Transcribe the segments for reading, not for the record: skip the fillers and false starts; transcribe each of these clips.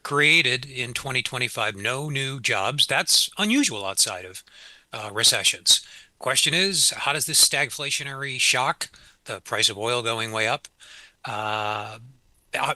created in 2025 no new jobs. That's unusual outside of recessions. Question is, how does this stagflationary shock, the price of oil going way up, uh, uh,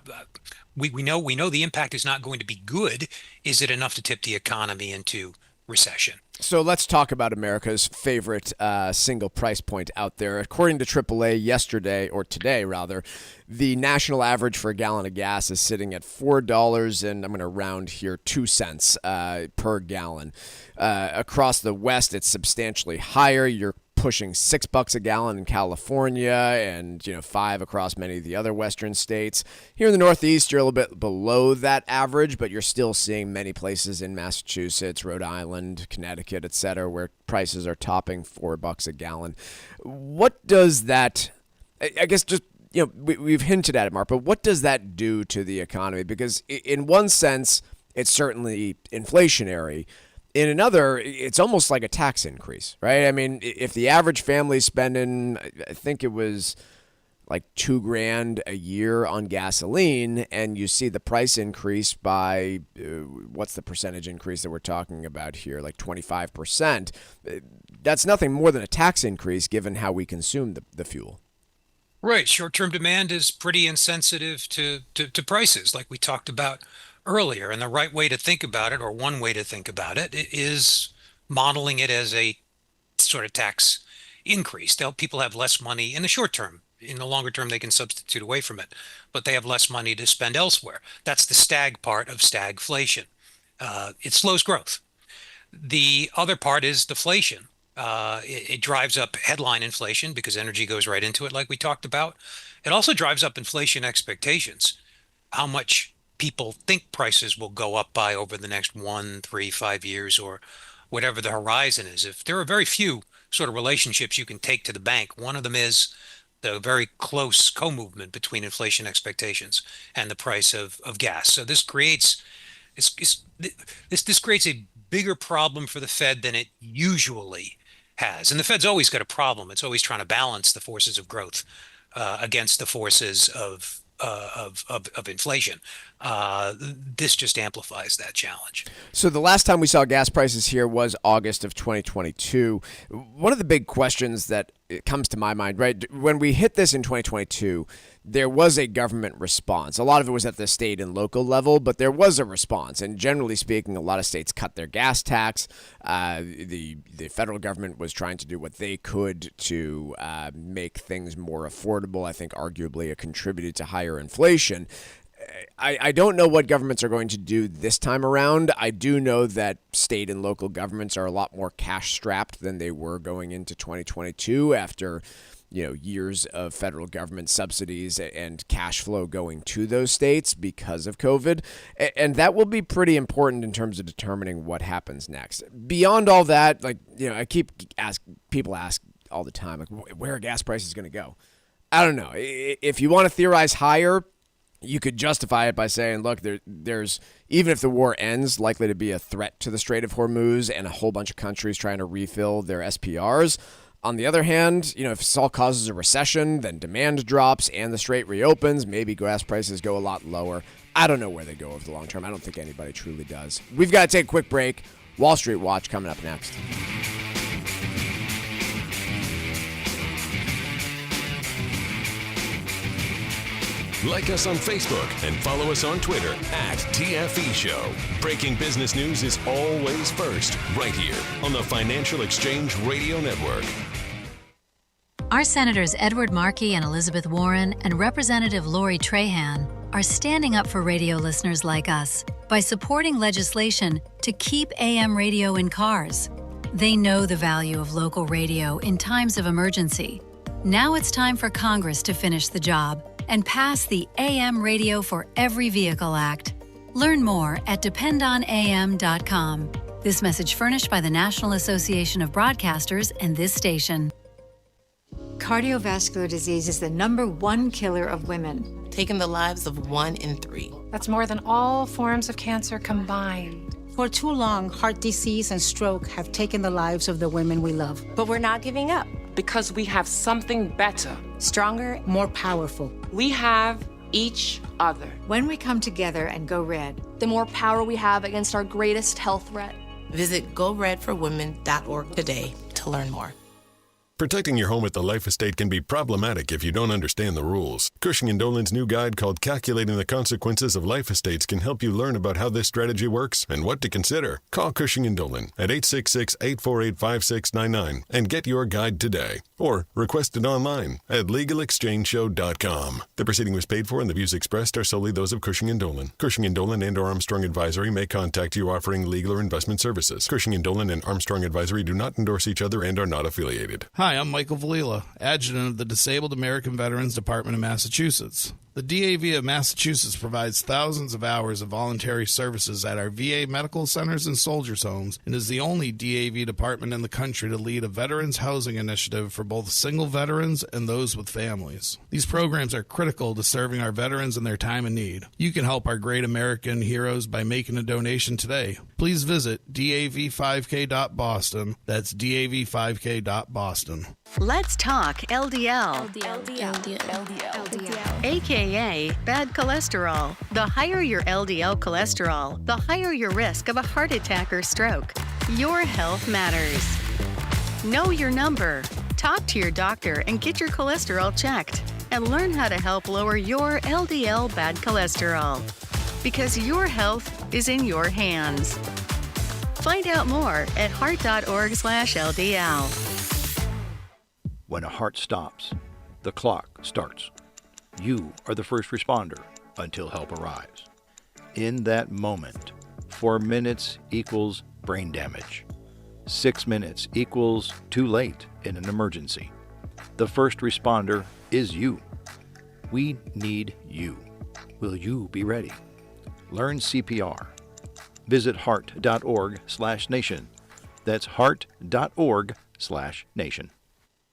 we know the impact is not going to be good. Is it enough to tip the economy into recession? So let's talk about America's favorite single price point out there. According to AAA yesterday, or today rather, the national average for a gallon of gas is sitting at $4 and I'm going to round here 2 cents per gallon. Across the West, it's substantially higher. You're pushing $6 a gallon in California, and $5 across many of the other western states. Here in the Northeast, you're a little bit below that average, but you're still seeing many places in Massachusetts, Rhode Island, Connecticut, etc., where prices are topping $4 a gallon. What does that? I guess just we've hinted at it, Mark, but what does that do to the economy? Because in one sense, it's certainly inflationary. In another, it's almost like a tax increase, right? I mean, if the average family's spending, I think it was like $2,000 a year on gasoline, and you see the price increase by, what's the percentage increase that we're talking about here? Like 25%. That's nothing more than a tax increase given how we consume the fuel. Right. Short-term demand is pretty insensitive to prices, like we talked about earlier. And the right way to think about it, or one way to think about it, is modeling it as a sort of tax increase. People have less money in the short term. In the longer term, they can substitute away from it, but they have less money to spend elsewhere. That's the stag part of stagflation. It slows growth. The other part is deflation. It drives up headline inflation because energy goes right into it, like we talked about. It also drives up inflation expectations, how much people think prices will go up by over the next 1, 3, 5 years, or whatever the horizon is. If there are very few sort of relationships you can take to the bank, one of them is the very close co-movement between inflation expectations and the price of gas. So this creates a bigger problem for the Fed than it usually has. And the Fed's always got a problem. It's always trying to balance the forces of growth against the forces of inflation. This just amplifies that challenge. So the last time we saw gas prices here was August of 2022. One of the big questions that it comes to my mind, right, when we hit this in 2022, there was a government response. A lot of it was at the state and local level, but there was a response. And generally speaking, a lot of states cut their gas tax. The federal government was trying to do what they could to make things more affordable. I think arguably it contributed to higher inflation. I don't know what governments are going to do this time around. I do know that state and local governments are a lot more cash strapped than they were going into 2022 after years of federal government subsidies and cash flow going to those states because of COVID. And that will be pretty important in terms of determining what happens next. Beyond all that, I keep people ask all the time, like, where are gas prices going to go? I don't know. If you want to theorize higher, you could justify it by saying, look, there's even if the war ends, likely to be a threat to the Strait of Hormuz and a whole bunch of countries trying to refill their SPRs. On the other hand, if this all causes a recession, then demand drops and the strait reopens, maybe gas prices go a lot lower. I don't know where they go over the long term. I don't think anybody truly does. We've got to take a quick break. Wall Street Watch coming up next. Like us on Facebook and follow us on Twitter @TFE Show. Breaking business news is always first, right here on the Financial Exchange Radio Network. Our Senators Edward Markey and Elizabeth Warren and Representative Lori Trahan are standing up for radio listeners like us by supporting legislation to keep AM radio in cars. They know the value of local radio in times of emergency. Now it's time for Congress to finish the job and pass the AM Radio for Every Vehicle Act. Learn more at dependonam.com. This message furnished by the National Association of Broadcasters and this station. Cardiovascular disease is the #1 killer of women, taking the lives of 1 in 3. That's more than all forms of cancer combined. For too long, heart disease and stroke have taken the lives of the women we love. But we're not giving up, because we have something better, stronger, more powerful. We have each other. When we come together and go red, the more power we have against our greatest health threat. Visit GoRedForWomen.org today to learn more. Protecting your home at the Life Estate can be problematic if you don't understand the rules. Cushing & Dolan's new guide called Calculating the Consequences of Life Estates can help you learn about how this strategy works and what to consider. Call Cushing & Dolan at 866-848-5699 and get your guide today. Or request it online at LegalExchangeShow.com. The proceeding was paid for and the views expressed are solely those of Cushing & Dolan. Cushing & Dolan and or Armstrong Advisory may contact you offering legal or investment services. Cushing & Dolan and Armstrong Advisory do not endorse each other and are not affiliated. Hi, I'm Michael Valila, Adjutant of the Disabled American Veterans Department of Massachusetts. The DAV of Massachusetts provides thousands of hours of voluntary services at our VA medical centers and soldiers' homes and is the only DAV department in the country to lead a veterans housing initiative for both single veterans and those with families. These programs are critical to serving our veterans in their time of need. You can help our great American heroes by making a donation today. Please visit dav5k.boston. That's dav5k.boston. Let's talk LDL. AKA bad cholesterol. The higher your LDL cholesterol, the higher your risk of a heart attack or stroke. Your health matters. Know your number. Talk to your doctor and get your cholesterol checked. And learn how to help lower your LDL bad cholesterol. Because your health is in your hands. Find out more at heart.org/LDL. When a heart stops, the clock starts. You are the first responder until help arrives. In that moment, 4 minutes equals brain damage. 6 minutes equals too late in an emergency. The first responder is you. We need you. Will you be ready? Learn CPR. Visit heart.org/nation. That's heart.org/nation.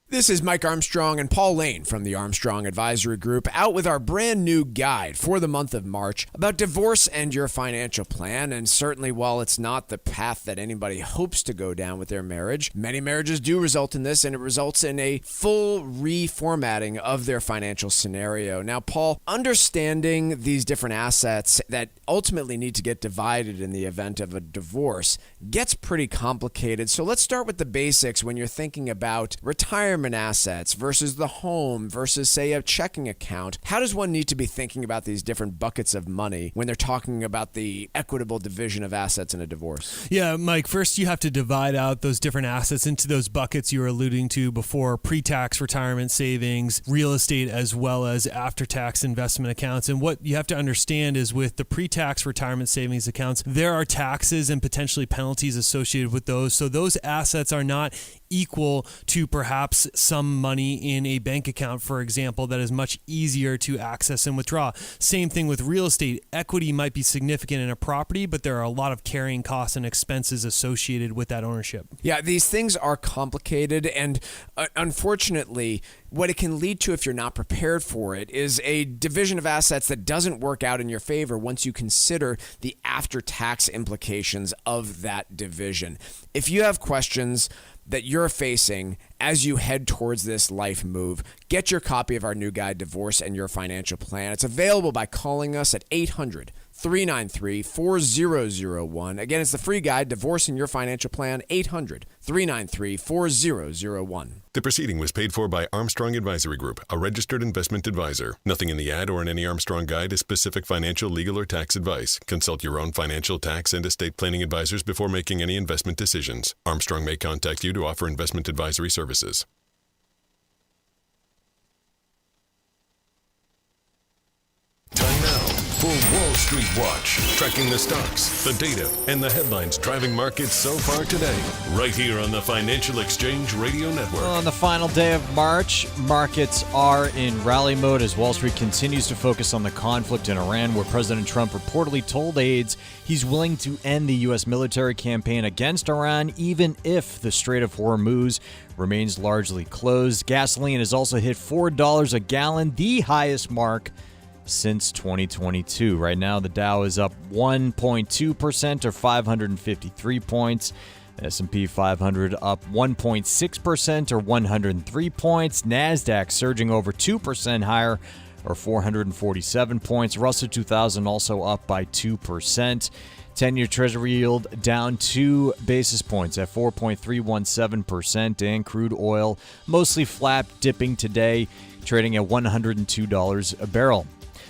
This is Mike Armstrong and Paul Lane from the Armstrong Advisory Group out with our brand new guide for the month of March about divorce and your financial plan. And certainly while it's not the path that anybody hopes to go down with their marriage, many marriages do result in this, and it results in a full reformatting of their financial scenario. Now, Paul, understanding these different assets that ultimately need to get divided in the event of a divorce gets pretty complicated. So let's start with the basics when you're thinking about retirement assets versus the home versus, say, a checking account. How does one need to be thinking about these different buckets of money when they're talking about the equitable division of assets in a divorce? Yeah, Mike, first you have to divide out those different assets into those buckets you were alluding to before: pre-tax retirement savings, real estate, as well as after-tax investment accounts. And what you have to understand is with the pre-tax retirement savings accounts, there are taxes and potentially penalties associated with those. So those assets are not equal to perhaps some money in a bank account, for example, that is much easier to access and withdraw. Same thing with real estate. Equity might be significant in a property, but there are a lot of carrying costs and expenses associated with that ownership. Yeah, these things are complicated, and unfortunately, what it can lead to if you're not prepared for it is a division of assets that doesn't work out in your favor once you consider the after-tax implications of that division. If you have questions that you're facing as you head towards this life move, get your copy of our new guide, Divorce and Your Financial Plan. It's available by calling us at 800-393-4001. Again, it's the free guide, Divorce and Your Financial Plan, 800-393-4001. The proceeding was paid for by Armstrong Advisory Group, a registered investment advisor. Nothing in the ad or in any Armstrong guide is specific financial, legal, or tax advice. Consult your own financial, tax, and estate planning advisors before making any investment decisions. Armstrong may contact you to offer investment advisory services. Time now for Wall Street Watch, tracking the stocks, the data, and the headlines driving markets so far today, right here on the Financial Exchange Radio Network. Well, on the final day of March, markets are in rally mode as Wall Street continues to focus on the conflict in Iran, where President Trump reportedly told aides he's willing to end the U.S. military campaign against Iran, even if the Strait of Hormuz remains largely closed. Gasoline has also hit $4 a gallon, the highest mark since 2022. Right now, the Dow is up 1.2% or 553 points. S&P 500 up 1.6% or 103 points. NASDAQ surging over 2% higher, or 447 points. Russell 2000 also up by 2%. 10-year Treasury yield down 2 basis points at 4.317%. And crude oil mostly flat, dipping today, trading at $102 a barrel.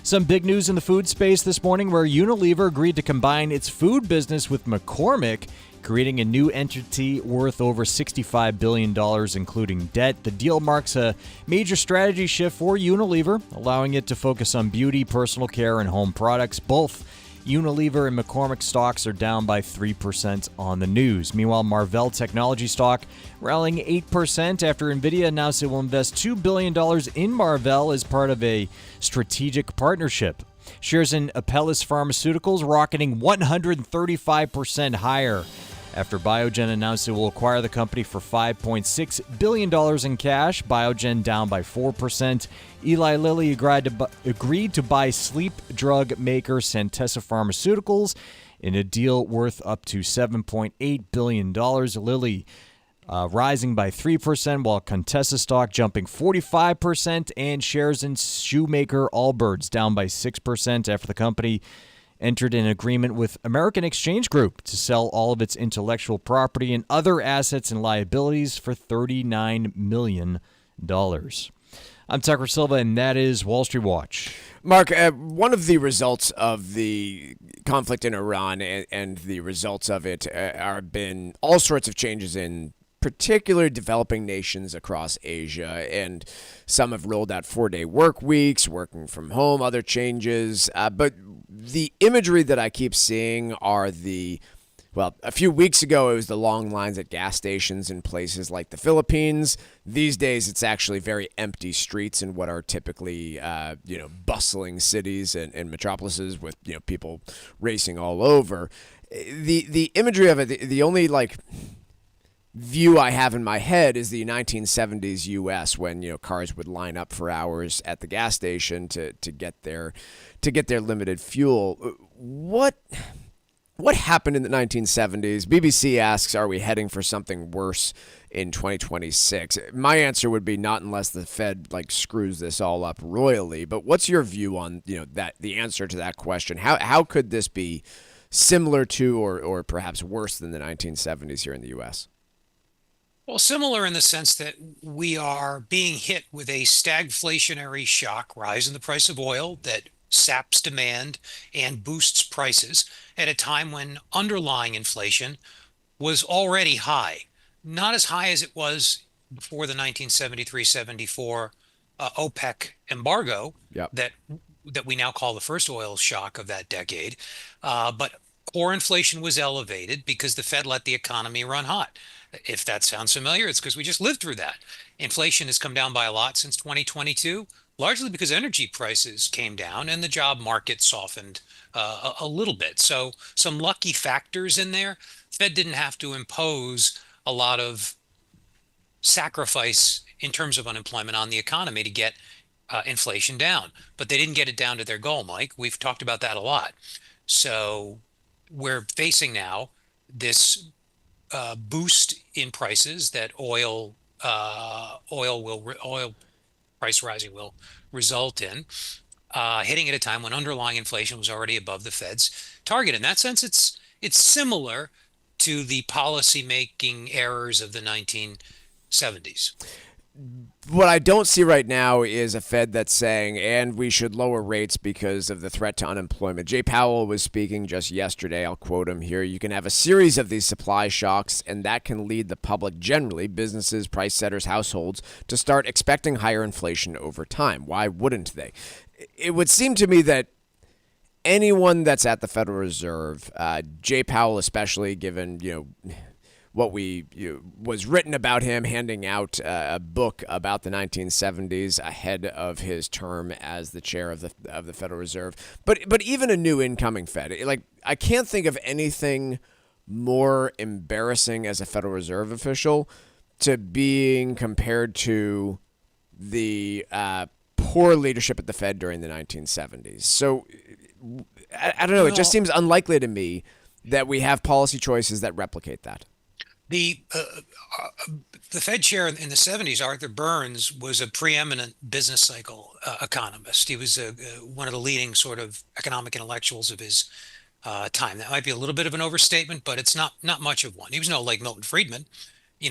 Some big news in the food space this morning, where Unilever agreed to combine its food business with McCormick, creating a new entity worth over $65 billion, including debt. The deal marks a major strategy shift for Unilever, allowing it to focus on beauty, personal care, and home products. Both Unilever and McCormick stocks are down by 3% on the news. Meanwhile, Marvell Technology stock rallying 8% after NVIDIA announced it will invest $2 billion in Marvell as part of a strategic partnership. Shares in Apellis Pharmaceuticals rocketing 135% higher after Biogen announced it will acquire the company for $5.6 billion in cash. Biogen down by 4%. Eli Lilly agreed to buy sleep drug maker Centessa Pharmaceuticals in a deal worth up to $7.8 billion. Lilly rising by 3%, while Contessa stock jumping 45%, and shares in shoemaker Allbirds down by 6% after the company entered an agreement with American Exchange Group to sell all of its intellectual property and other assets and liabilities for $39 million. I'm Tucker Silva, and that is Wall Street Watch. Mark, one of the results of the conflict in Iran and the results of it have been all sorts of changes in particular developing nations across Asia, and some have rolled out 4-day work weeks, working from home, other changes. But the imagery that I keep seeing are a few weeks ago, it was the long lines at gas stations in places like the Philippines. These days, it's actually very empty streets in what are typically, bustling cities and metropolises with, people racing all over. The imagery of it, the only view I have in my head is the 1970s U.S. when cars would line up for hours at the gas station to get their limited fuel. What happened in the 1970s? BBC asks, are we heading for something worse in 2026? My answer would be not unless the Fed screws this all up royally. But what's your view on the answer to that question? How could this be similar to or perhaps worse than the 1970s here in the U.S.? Well, similar in the sense that we are being hit with a stagflationary shock, rise in the price of oil that saps demand and boosts prices at a time when underlying inflation was already high. Not as high as it was before the 1973-74 OPEC embargo that we now call the first oil shock of that decade. But core inflation was elevated because the Fed let the economy run hot. If that sounds familiar, it's because we just lived through that. Inflation has come down by a lot since 2022, largely because energy prices came down and the job market softened a little bit. So some lucky factors in there. Fed didn't have to impose a lot of sacrifice in terms of unemployment on the economy to get inflation down. But they didn't get it down to their goal, Mike. We've talked about that a lot. So we're facing now this boost in prices that oil price rising will result in, hitting at a time when underlying inflation was already above the Fed's target. In that sense, it's similar to the policy making errors of the 1970s. What I don't see right now is a Fed that's saying, and we should lower rates because of the threat to unemployment. Jay Powell was speaking just yesterday. I'll quote him here. You can have a series of these supply shocks, and that can lead the public generally, businesses, price setters, households, to start expecting higher inflation over time. Why wouldn't they? It would seem to me that anyone that's at the Federal Reserve, Jay Powell especially, given, what was written about him handing out a book about the 1970s ahead of his term as the chair of the Federal Reserve. But even a new incoming Fed, I can't think of anything more embarrassing as a Federal Reserve official to being compared to the poor leadership at the Fed during the 1970s. So I don't know. It just seems unlikely to me that we have policy choices that replicate that. The the Fed chair in the 70s, Arthur Burns, was a preeminent business cycle economist. He was one of the leading sort of economic intellectuals of his time. That might be a little bit of an overstatement, but it's not much of one. He was no like Milton Friedman,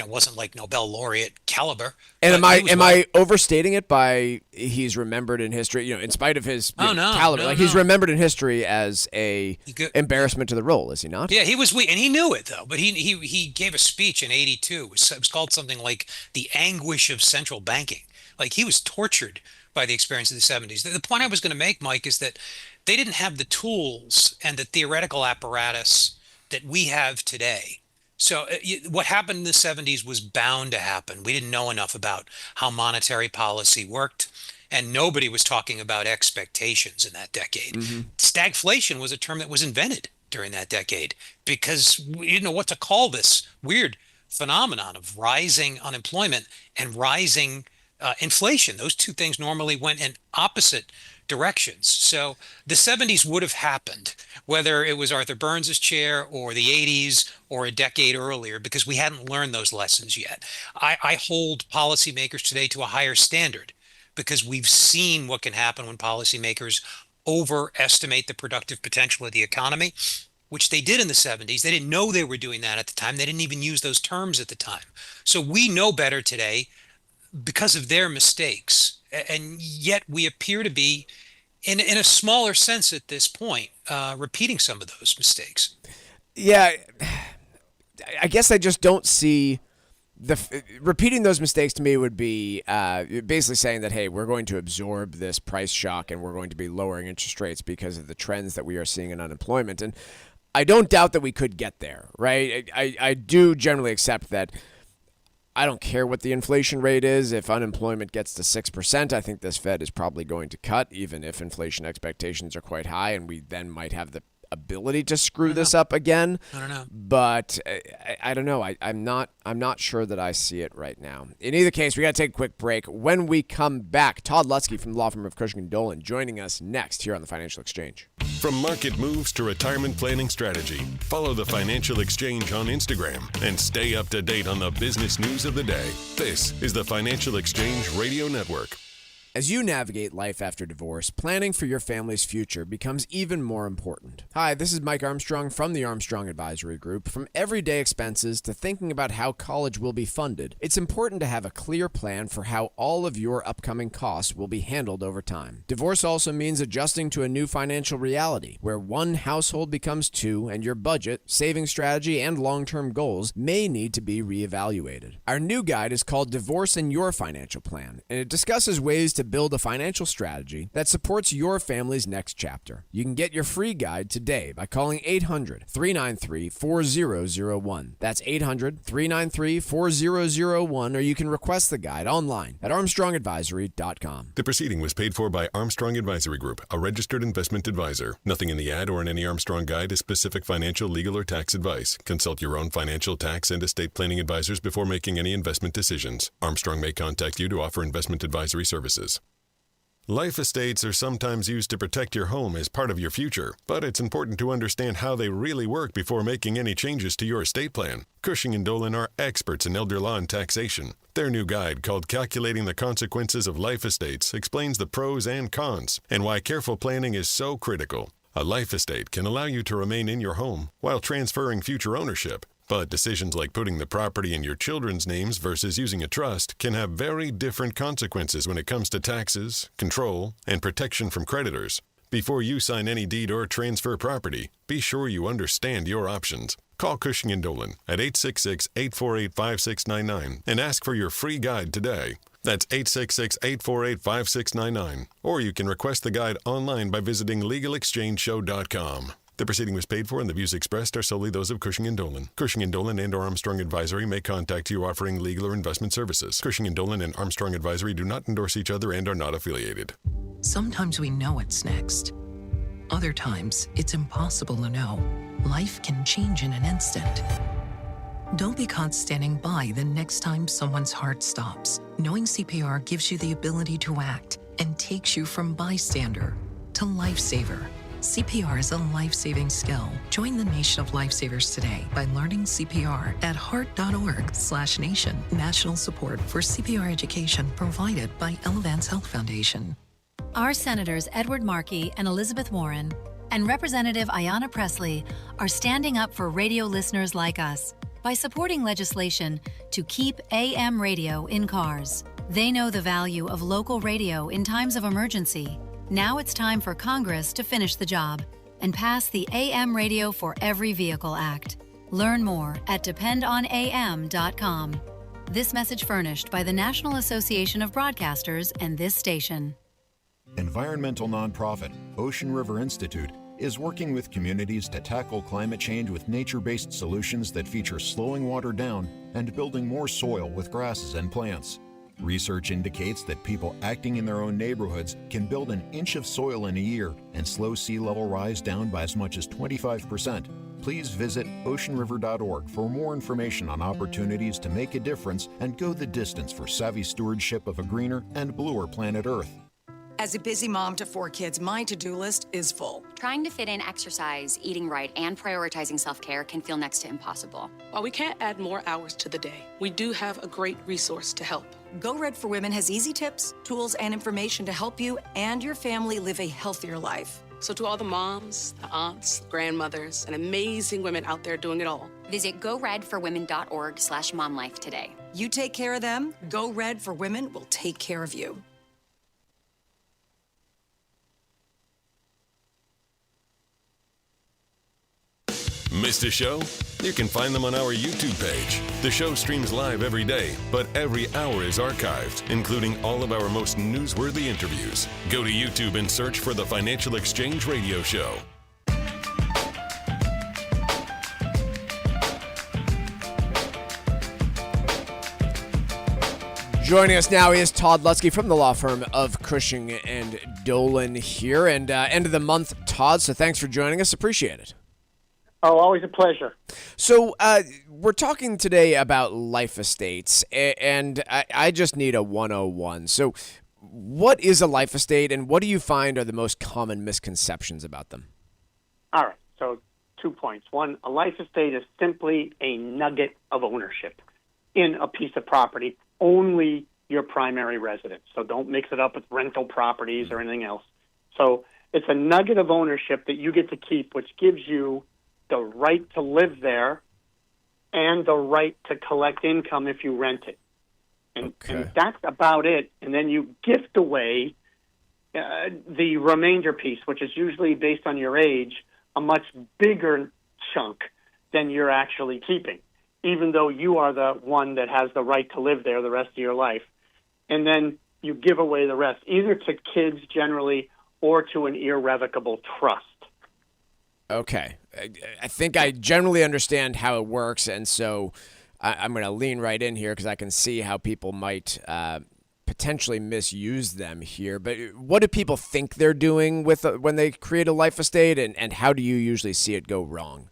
wasn't like Nobel laureate caliber. And am I overstating it by he's remembered in history, in spite of his caliber? He's remembered in history as a embarrassment to the role, is he not? Yeah, he was weak, and he knew it though. But he gave a speech in '82. It was called something like "The Anguish of Central Banking." Like he was tortured by the experience of the '70s. The point I was going to make, Mike, is that they didn't have the tools and the theoretical apparatus that we have today. So what happened in the 70s was bound to happen. We didn't know enough about how monetary policy worked, and nobody was talking about expectations in that decade. Stagflation was a term that was invented during that decade because we didn't know what to call this weird phenomenon of rising unemployment and rising inflation. Those two things normally went in opposite directions. So the 70s would have happened, whether it was Arthur Burns's chair or the 80s or a decade earlier, because we hadn't learned those lessons yet. I hold policymakers today to a higher standard because we've seen what can happen when policymakers overestimate the productive potential of the economy, which they did in the 70s. They didn't know they were doing that at the time. They didn't even use those terms at the time. So we know better today because of their mistakes. And yet we appear to be, in a smaller sense at this point, repeating some of those mistakes. Yeah, I guess I just don't see repeating those mistakes. To me would be basically saying that, hey, we're going to absorb this price shock and we're going to be lowering interest rates because of the trends that we are seeing in unemployment. And I don't doubt that we could get there, right? I do generally accept that. I don't care what the inflation rate is. If unemployment gets to 6%, I think this Fed is probably going to cut, even if inflation expectations are quite high, and we then might have the ability to screw this up again. I don't know. But I don't know. I'm not sure that I see it right now. In either case, we got to take a quick break. When we come back, Todd Lutzke from the law firm of Cushing & Dolan joining us next here on the Financial Exchange. From market moves to retirement planning strategy, follow the Financial Exchange on Instagram and stay up to date on the business news of the day. This is the Financial Exchange Radio Network. As you navigate life after divorce, planning for your family's future becomes even more important. Hi, this is Mike Armstrong from the Armstrong Advisory Group. From everyday expenses to thinking about how college will be funded, it's important to have a clear plan for how all of your upcoming costs will be handled over time. Divorce also means adjusting to a new financial reality, where one household becomes two and your budget, saving strategy, and long-term goals may need to be reevaluated. Our new guide is called Divorce and Your Financial Plan, and it discusses ways to build a financial strategy that supports your family's next chapter. You can get your free guide today by calling 800-393-4001. That's 800-393-4001, or you can request the guide online at armstrongadvisory.com. The proceeding was paid for by Armstrong Advisory Group, a registered investment advisor. Nothing in the ad or in any Armstrong guide is specific financial, legal, or tax advice. Consult your own financial, tax, and estate planning advisors before making any investment decisions. Armstrong may contact you to offer investment advisory services. Life estates are sometimes used to protect your home as part of your future, but it's important to understand how they really work before making any changes to your estate plan. Cushing & Dolan are experts in elder law and taxation. Their new guide, called Calculating the Consequences of Life Estates, explains the pros and cons and why careful planning is so critical. A life estate can allow you to remain in your home while transferring future ownership. But decisions like putting the property in your children's names versus using a trust can have very different consequences when it comes to taxes, control, and protection from creditors. Before you sign any deed or transfer property, be sure you understand your options. Call Cushing & Dolan at 866-848-5699 and ask for your free guide today. That's 866-848-5699. Or you can request the guide online by visiting LegalExchangeShow.com. The proceeding was paid for, and the views expressed are solely those of Cushing & Dolan. Cushing & Dolan and or Armstrong Advisory may contact you offering legal or investment services. Cushing & Dolan and Armstrong Advisory do not endorse each other and are not affiliated. Sometimes we know what's next. Other times, it's impossible to know. Life can change in an instant. Don't be caught standing by the next time someone's heart stops. Knowing CPR gives you the ability to act and takes you from bystander to lifesaver. CPR is a life-saving skill. Join the nation of lifesavers today by learning CPR at heart.org/nation. National support for CPR education provided by Elevance Health Foundation. Our Senators Edward Markey and Elizabeth Warren and Representative Ayanna Pressley are standing up for radio listeners like us by supporting legislation to keep AM radio in cars. They know the value of local radio in times of emergency. Now it's time for Congress to finish the job and pass the AM Radio for Every Vehicle Act. Learn more at dependonam.com. This message furnished by the National Association of Broadcasters and this station. Environmental nonprofit Ocean River Institute is working with communities to tackle climate change with nature-based solutions that feature slowing water down and building more soil with grasses and plants. Research indicates that people acting in their own neighborhoods can build an inch of soil in a year and slow sea level rise down by as much as 25%. Please visit oceanriver.org for more information on opportunities to make a difference and go the distance for savvy stewardship of a greener and bluer planet Earth. As a busy mom to 4 kids, my to-do list is full. Trying to fit in exercise, eating right, and prioritizing self-care can feel next to impossible. While we can't add more hours to the day, we do have a great resource to help. Go Red for Women has easy tips, tools, and information to help you and your family live a healthier life. So to all the moms, the aunts, the grandmothers, and amazing women out there doing it all, visit goredforwomen.org/momlife today. You take care of them, Go Red for Women will take care of you. Missed a show? You can find them on our YouTube page. The show streams live every day, but every hour is archived, including all of our most newsworthy interviews. Go to YouTube and search for the Financial Exchange Radio Show. Joining us now is Todd Lutzke from the law firm of Cushing and Dolan here. And end of the month, Todd, so thanks for joining us. Appreciate it. Oh, always a pleasure. So we're talking today about life estates, and I just need a 101. So what is a life estate, and what do you find are the most common misconceptions about them? All right, so 2 points. One, a life estate is simply a nugget of ownership in a piece of property, only your primary residence. So don't mix it up with rental properties or anything else. So it's a nugget of ownership that you get to keep, which gives you the right to live there and the right to collect income if you rent it. And that's about it. And then you gift away the remainder piece, which is usually based on your age, a much bigger chunk than you're actually keeping, even though you are the one that has the right to live there the rest of your life. And then you give away the rest, either to kids generally or to an irrevocable trust. Okay. I think I generally understand how it works, and so I'm going to lean right in here because I can see how people might potentially misuse them here. But what do people think they're doing with when they create a life estate, and how do you usually see it go wrong?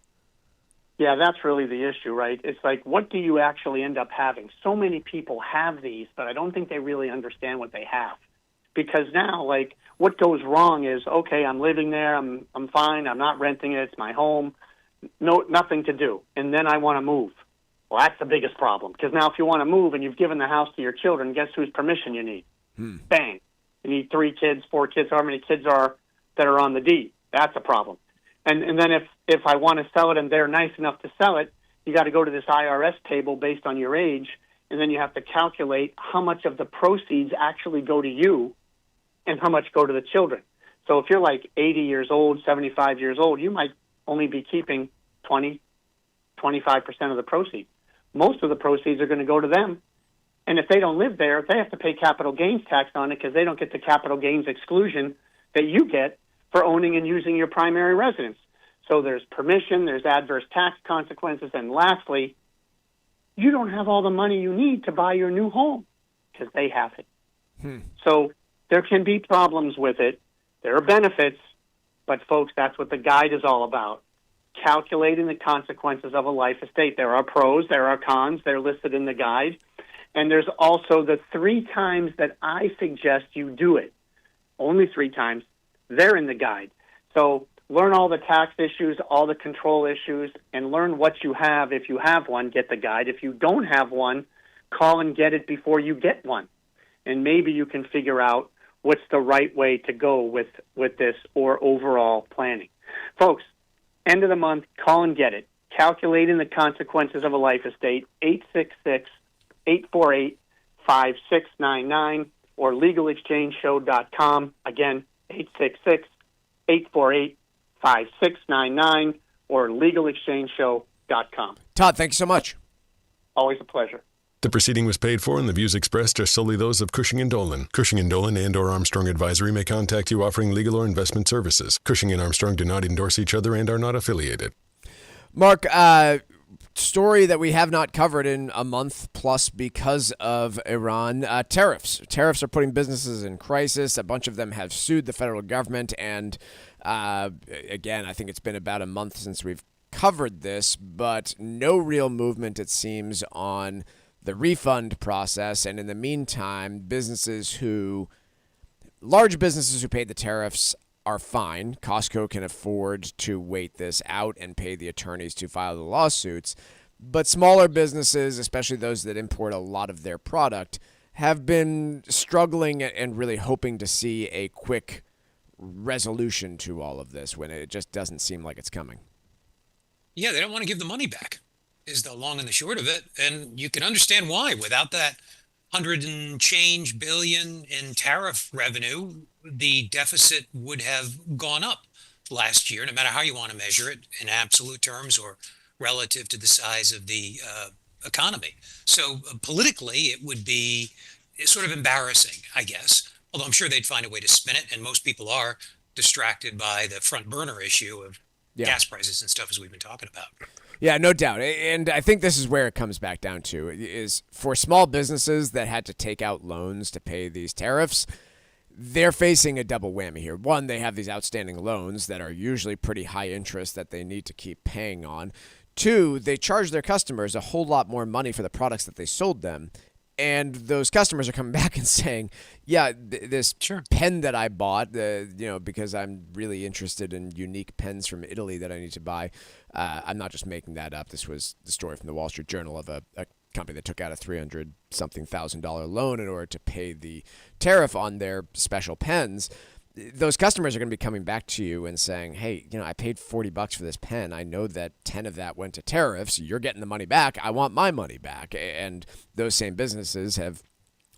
Yeah, that's really the issue, right? It's like, what do you actually end up having? So many people have these, but I don't think they really understand what they have. Because now, like, what goes wrong is, okay, I'm living there, I'm fine, I'm not renting it, it's my home, nothing to do, and then I want to move. Well, that's the biggest problem, because now if you want to move and you've given the house to your children, guess whose permission you need? Bang. You need 3 kids, 4 kids, however many kids are that are on the deed. That's a problem. And then if I want to sell it and they're nice enough to sell it, you got to go to this IRS table based on your age, and then you have to calculate how much of the proceeds actually go to you and how much go to the children. So if you're like 80 years old, 75 years old, you might only be keeping 20, 25% of the proceeds. Most of the proceeds are going to go to them. And if they don't live there, they have to pay capital gains tax on it because they don't get the capital gains exclusion that you get for owning and using your primary residence. So there's permission, there's adverse tax consequences, and lastly, you don't have all the money you need to buy your new home because they have it. So there can be problems with it. There are benefits, but folks, that's what the guide is all about. Calculating the consequences of a life estate. There are pros, there are cons, they're listed in the guide. And there's also the 3 times that I suggest you do it. Only 3 times. They're in the guide. So learn all the tax issues, all the control issues, and learn what you have. If you have one, get the guide. If you don't have one, call and get it before you get one. And maybe you can figure out what's the right way to go with this or overall planning. Folks, end of the month, call and get it. Calculating the consequences of a life estate, 866-848-5699 or legalexchangeshow.com. Again, 866-848-5699 or legalexchangeshow.com. Todd, thanks so much. Always a pleasure. The proceeding was paid for and the views expressed are solely those of Cushing & Dolan. Cushing & Dolan and or Armstrong Advisory may contact you offering legal or investment services. Cushing & Armstrong do not endorse each other and are not affiliated. Mark, story that we have not covered in a month plus because of Iran, tariffs. Tariffs are putting businesses in crisis. A bunch of them have sued the federal government. And again, I think it's been about a month since we've covered this, but no real movement, it seems, on the refund process. And in the meantime, large businesses who paid the tariffs are fine. Costco can afford to wait this out and pay the attorneys to file the lawsuits. But smaller businesses, especially those that import a lot of their product, have been struggling and really hoping to see a quick resolution to all of this when it just doesn't seem like it's coming. Yeah, they don't want to give the money back, is the long and the short of it. And you can understand why. Without that 100 and change billion in tariff revenue, the deficit would have gone up last year, no matter how you want to measure it, in absolute terms or relative to the size of the economy. So politically, it would be sort of embarrassing, I guess, although I'm sure they'd find a way to spin it. And most people are distracted by the front burner issue of gas prices and stuff, as we've been talking about. Yeah, no doubt. And I think this is where it comes back down to, is for small businesses that had to take out loans to pay these tariffs, they're facing a double whammy here. One, they have these outstanding loans that are usually pretty high interest that they need to keep paying on. Two, they charge their customers a whole lot more money for the products that they sold them. And those customers are coming back and saying, yeah, this pen that I bought, because I'm really interested in unique pens from Italy that I need to buy. I'm not just making that up. This was the story from the Wall Street Journal of a company that took out a $300-something thousand loan in order to pay the tariff on their special pens. Those customers are going to be coming back to you and saying, hey, I paid $40 for this pen. I know that 10 of that went to tariffs. You're getting the money back. I want my money back. And those same businesses have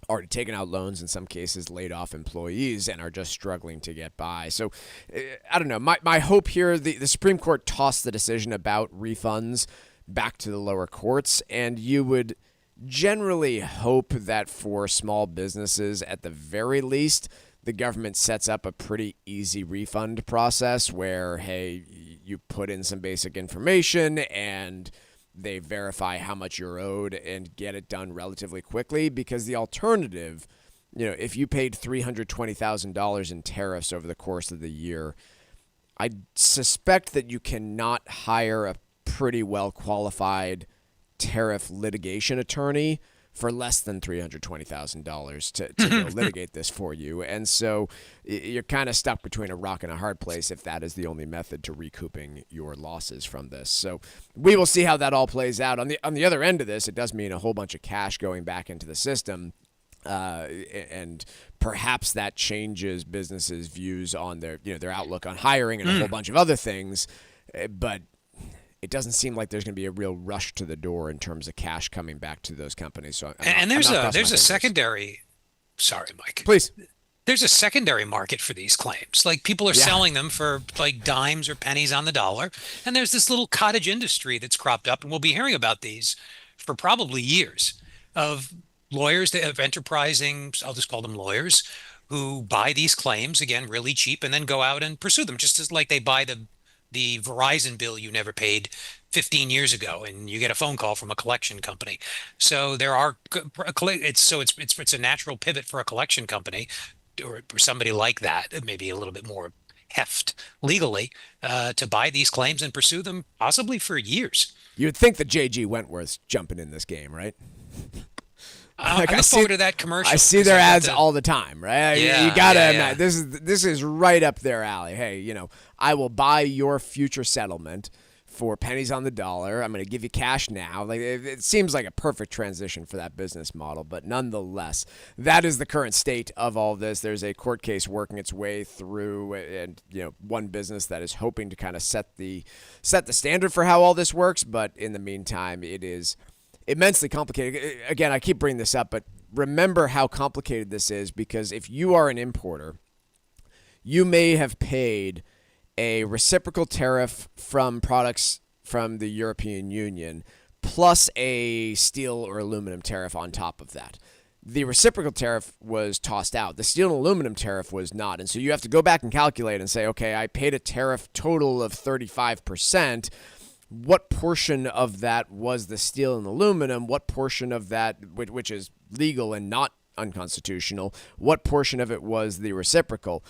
already taken out loans, in some cases laid off employees, and are just struggling to get by. So I don't know. My hope here, the Supreme Court tossed the decision about refunds back to the lower courts, and you would generally hope that for small businesses, at the very least, the government sets up a pretty easy refund process where, hey, you put in some basic information and they verify how much you're owed and get it done relatively quickly. Because the alternative, if you paid $320,000 in tariffs over the course of the year, I suspect that you cannot hire a pretty well qualified tariff litigation attorney for less than $320,000 to go litigate this for you. And so you're kind of stuck between a rock and a hard place if that is the only method to recouping your losses from this. So we will see how that all plays out. On the other end of this, it does mean a whole bunch of cash going back into the system. And perhaps that changes businesses' views on their outlook on hiring and a whole bunch of other things. But it doesn't seem like there's going to be a real rush to the door in terms of cash coming back to those companies. So there's a secondary. Sorry, Mike. Please. There's a secondary market for these claims. Like, people are selling them for like dimes or pennies on the dollar. And there's this little cottage industry that's cropped up, and we'll be hearing about these for probably years, of lawyers that have enterprising, I'll just call them lawyers, who buy these claims, again, really cheap, and then go out and pursue them, just as like they buy the Verizon bill you never paid 15 years ago, and you get a phone call from a collection company. So there are it's a natural pivot for a collection company or somebody like that, maybe a little bit more heft legally, to buy these claims and pursue them possibly for years. You would think that J.G. Wentworth's jumping in this game, right? I look forward to that commercial. I see their ads all the time, right? Yeah, you gotta yeah. imagine this is right up their alley. Hey, I will buy your future settlement for pennies on the dollar. I'm going to give you cash now. Like it seems like a perfect transition for that business model, but nonetheless, that is the current state of all of this. There's a court case working its way through, and one business that is hoping to kind of set the standard for how all this works. But in the meantime, it is immensely complicated. Again, I keep bringing this up, but remember how complicated this is, because if you are an importer, you may have paid a reciprocal tariff from products from the European Union plus a steel or aluminum tariff on top of that. The reciprocal tariff was tossed out. The steel and aluminum tariff was not. And so you have to go back and calculate and say, okay, I paid a tariff total of 35%. What portion of that was the steel and aluminum? What portion of that, which is legal and not unconstitutional, what portion of it was the reciprocal?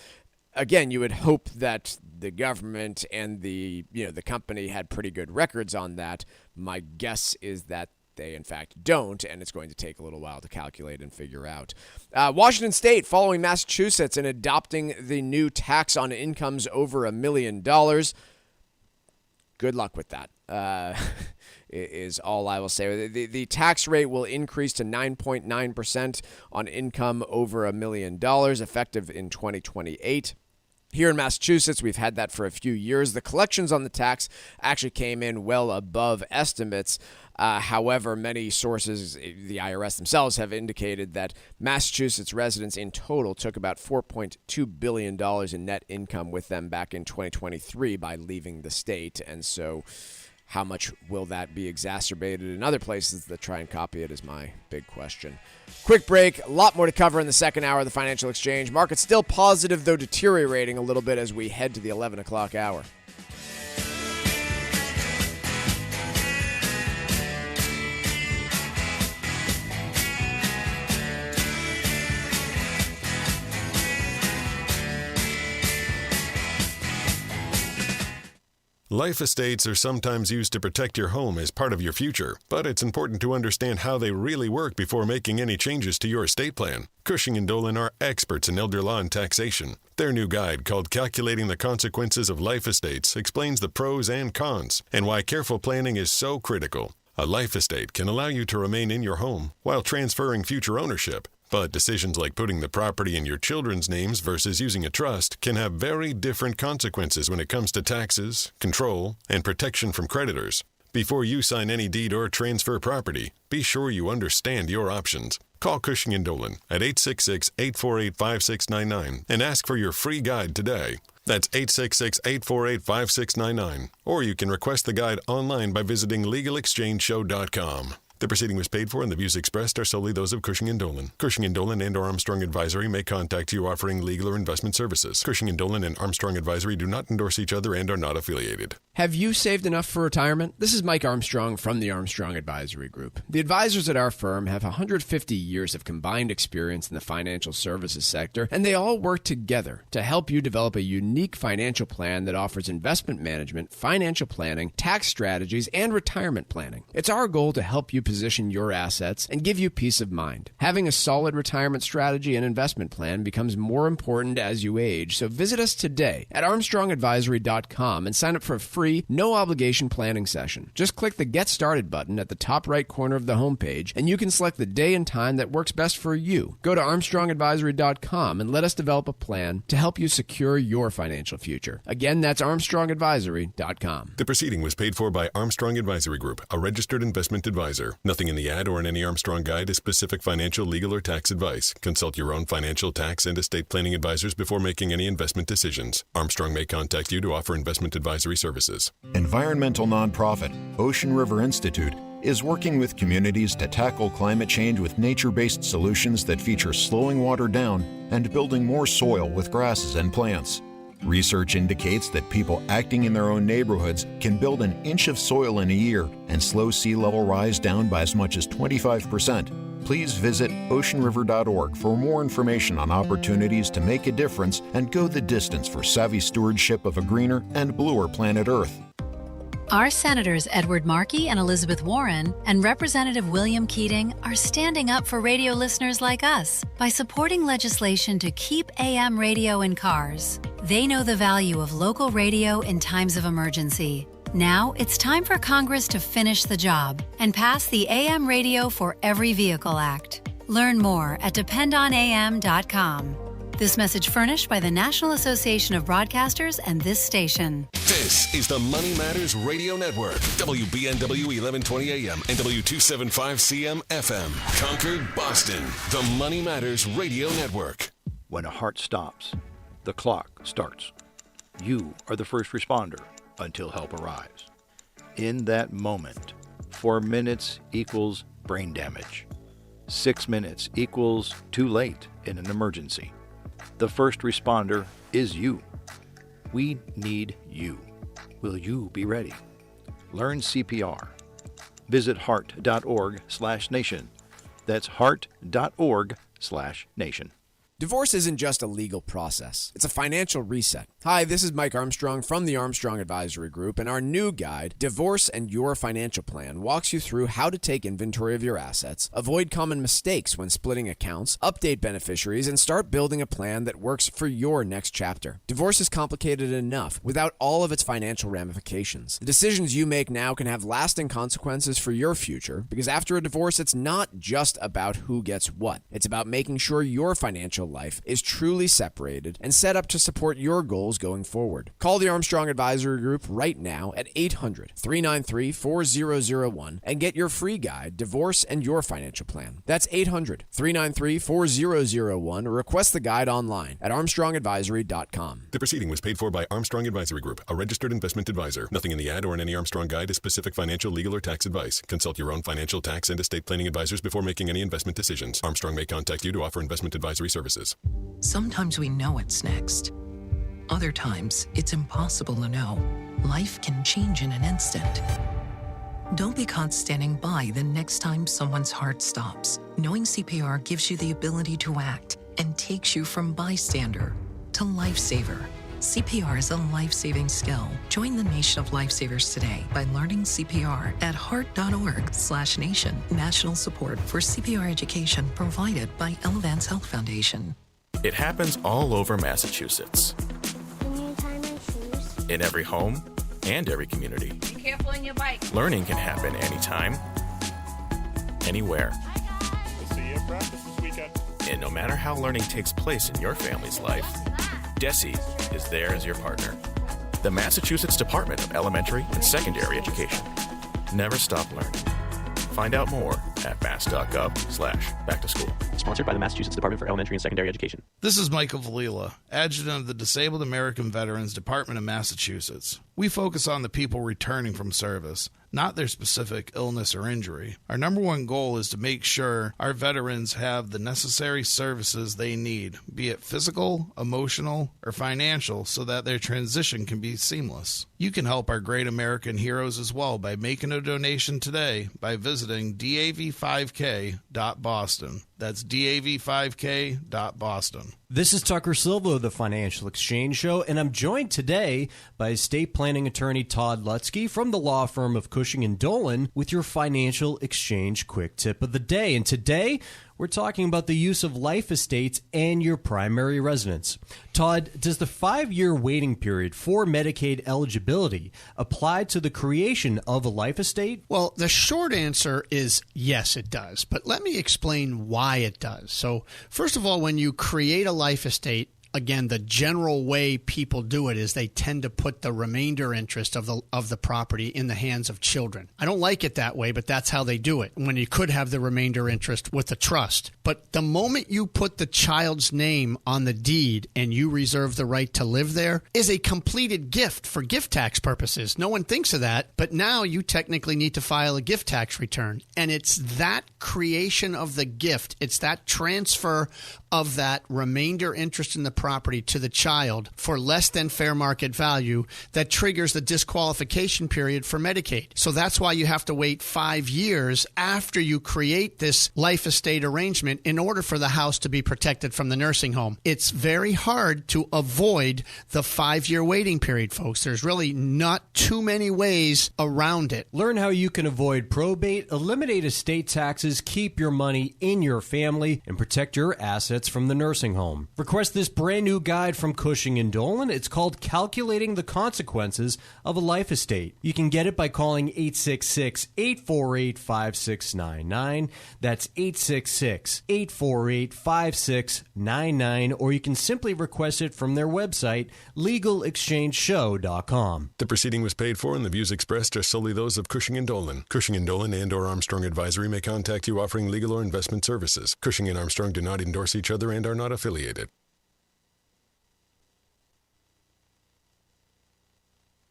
Again, you would hope that the government and the company had pretty good records on that. My guess is that they, in fact, don't, and it's going to take a little while to calculate and figure out. Washington State, following Massachusetts and adopting the new tax on incomes over $1 million. Good luck with that, is all I will say. The tax rate will increase to 9.9% on income over $1 million, effective in 2028. Here in Massachusetts, we've had that for a few years. The collections on the tax actually came in well above estimates. However, many sources, the IRS themselves, have indicated that Massachusetts residents in total took about $4.2 billion in net income with them back in 2023 by leaving the state. And so how much will that be exacerbated in other places that try and copy it is my big question. Quick break. A lot more to cover in the second hour of the Financial Exchange. Market's still positive, though deteriorating a little bit as we head to the 11 o'clock hour. Life estates are sometimes used to protect your home as part of your future, but it's important to understand how they really work before making any changes to your estate plan. Cushing & Dolan are experts in elder law and taxation. Their new guide, called Calculating the Consequences of Life Estates, explains the pros and cons and why careful planning is so critical. A life estate can allow you to remain in your home while transferring future ownership. But decisions like putting the property in your children's names versus using a trust can have very different consequences when it comes to taxes, control, and protection from creditors. Before you sign any deed or transfer property, be sure you understand your options. Call Cushing & Dolan at 866-848-5699 and ask for your free guide today. That's 866-848-5699. Or you can request the guide online by visiting LegalExchangeShow.com. The proceeding was paid for, and the views expressed are solely those of Cushing & Dolan. Cushing & Dolan and or Armstrong Advisory may contact you offering legal or investment services. Cushing & Dolan and Armstrong Advisory do not endorse each other and are not affiliated. Have you saved enough for retirement? This is Mike Armstrong from the Armstrong Advisory Group. The advisors at our firm have 150 years of combined experience in the financial services sector, and they all work together to help you develop a unique financial plan that offers investment management, financial planning, tax strategies, and retirement planning. It's our goal to help you position your assets and give you peace of mind. Having a solid retirement strategy and investment plan becomes more important as you age, so visit us today at armstrongadvisory.com and sign up for a free, no-obligation planning session. Just click the Get Started button at the top right corner of the homepage, and you can select the day and time that works best for you. Go to armstrongadvisory.com and let us develop a plan to help you secure your financial future. Again, that's armstrongadvisory.com. The proceeding was paid for by Armstrong Advisory Group, a registered investment advisor. Nothing in the ad or in any Armstrong guide is specific financial, legal, or tax advice. Consult your own financial, tax, and estate planning advisors before making any investment decisions. Armstrong may contact you to offer investment advisory services. Environmental nonprofit Ocean River Institute is working with communities to tackle climate change with nature-based solutions that feature slowing water down and building more soil with grasses and plants. Research indicates that people acting in their own neighborhoods can build an inch of soil in a year and slow sea level rise down by as much as 25%. Please visit oceanriver.org for more information on opportunities to make a difference and go the distance for savvy stewardship of a greener and bluer planet Earth. Our Senators Edward Markey and Elizabeth Warren and Representative William Keating are standing up for radio listeners like us by supporting legislation to keep AM radio in cars. They know the value of local radio in times of emergency. Now it's time for Congress to finish the job and pass the AM Radio for Every Vehicle Act. Learn more at dependonam.com. This message furnished by the National Association of Broadcasters and this station. This is the Money Matters Radio Network. WBNW 1120 AM and W275CM FM. Concord, Boston. The Money Matters Radio Network. When a heart stops, the clock starts. You are the first responder until help arrives. In that moment, 4 minutes equals brain damage. 6 minutes equals too late in an emergency. The first responder is you. We need you. Will you be ready? Learn CPR. Visit heart.org/nation. That's heart.org/nation. Divorce isn't just a legal process. It's a financial reset. Hi, this is Mike Armstrong from the Armstrong Advisory Group, and our new guide, Divorce and Your Financial Plan, walks you through how to take inventory of your assets, avoid common mistakes when splitting accounts, update beneficiaries, and start building a plan that works for your next chapter. Divorce is complicated enough without all of its financial ramifications. The decisions you make now can have lasting consequences for your future, because after a divorce, it's not just about who gets what. It's about making sure your financial life is truly separated and set up to support your goals going forward. Call the Armstrong Advisory Group right now at 800-393-4001 and get your free guide, Divorce and Your Financial Plan. That's 800-393-4001 or request the guide online at armstrongadvisory.com. The proceeding was paid for by Armstrong Advisory Group, a registered investment advisor. Nothing in the ad or in any Armstrong guide is specific financial, legal, or tax advice. Consult your own financial, tax, and estate planning advisors before making any investment decisions. Armstrong may contact you to offer investment advisory services. Sometimes we know what's next. Other times, it's impossible to know. Life can change in an instant. Don't be caught standing by the next time someone's heart stops. Knowing CPR gives you the ability to act and takes you from bystander to lifesaver. CPR is a life-saving skill. Join the nation of lifesavers today by learning CPR at heart.org/nation. National support for CPR education provided by Elevance Health Foundation. It happens all over Massachusetts. Can you tie my shoes? In every home and every community. Be careful on your bike. Learning can happen anytime, anywhere. We'll see you at practice this weekend. And no matter how learning takes place in your family's life, DESE is there as your partner. The Massachusetts Department of Elementary and Secondary Education. Never stop learning. Find out more at mass.gov/back-to-school. Sponsored by the Massachusetts Department for Elementary and Secondary Education. This is Michael Valila, Adjutant of the Disabled American Veterans Department of Massachusetts. We focus on the people returning from service, not their specific illness or injury. Our number one goal is to make sure our veterans have the necessary services they need, be it physical, emotional, or financial, so that their transition can be seamless. You can help our great American heroes as well by making a donation today by visiting dav5k.boston. That's dav5k.boston. This is Tucker Silva of the Financial Exchange Show, and I'm joined today by estate planning attorney Todd Lutzke from the law firm of Cushing & Dolan with your Financial Exchange Quick Tip of the Day. And today, we're talking about the use of life estates and your primary residence. Todd, does the 5-year waiting period for Medicaid eligibility apply to the creation of a life estate? Well, the short answer is yes, it does. But let me explain why it does. So, first of all, when you create a life estate, again, the general way people do it is they tend to put the remainder interest of the property in the hands of children. I don't like it that way, but that's how they do it, when you could have the remainder interest with a trust. But the moment you put the child's name on the deed and you reserve the right to live there is a completed gift for gift tax purposes. No one thinks of that, but now you technically need to file a gift tax return. And it's that creation of the gift, it's that transfer of that remainder interest in the property to the child for less than fair market value that triggers the disqualification period for Medicaid. So that's why you have to wait 5 years after you create this life estate arrangement in order for the house to be protected from the nursing home. It's very hard to avoid the 5-year waiting period, folks. There's really not too many ways around it. Learn how you can avoid probate, eliminate estate taxes, keep your money in your family, and protect your assets from the nursing home. Request this brand new guide from Cushing & Dolan. It's called Calculating the Consequences of a Life Estate. You can get it by calling 866-848-5699. That's 866-848-5699, or you can simply request it from their website, legalexchangeshow.com. The proceeding was paid for, and the views expressed are solely those of Cushing & Dolan. Cushing & Dolan and/or Armstrong Advisory may contact you offering legal or investment services. Cushing and Armstrong do not endorse each other and are not affiliated.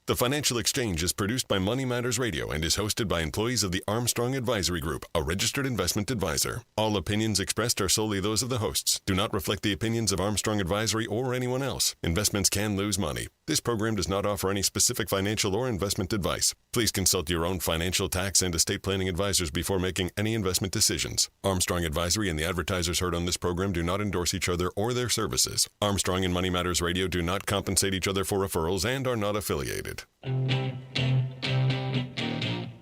The Financial Exchange is produced by Money Matters Radio and is hosted by employees of the Armstrong Advisory Group, a registered investment advisor. All opinions expressed are solely those of the hosts, do not reflect the opinions of Armstrong Advisory or anyone else. Investments can lose money. This program does not offer any specific financial or investment advice. Please consult your own financial, tax, and estate planning advisors before making any investment decisions. Armstrong Advisory and the advertisers heard on this program do not endorse each other or their services. Armstrong and Money Matters Radio do not compensate each other for referrals and are not affiliated.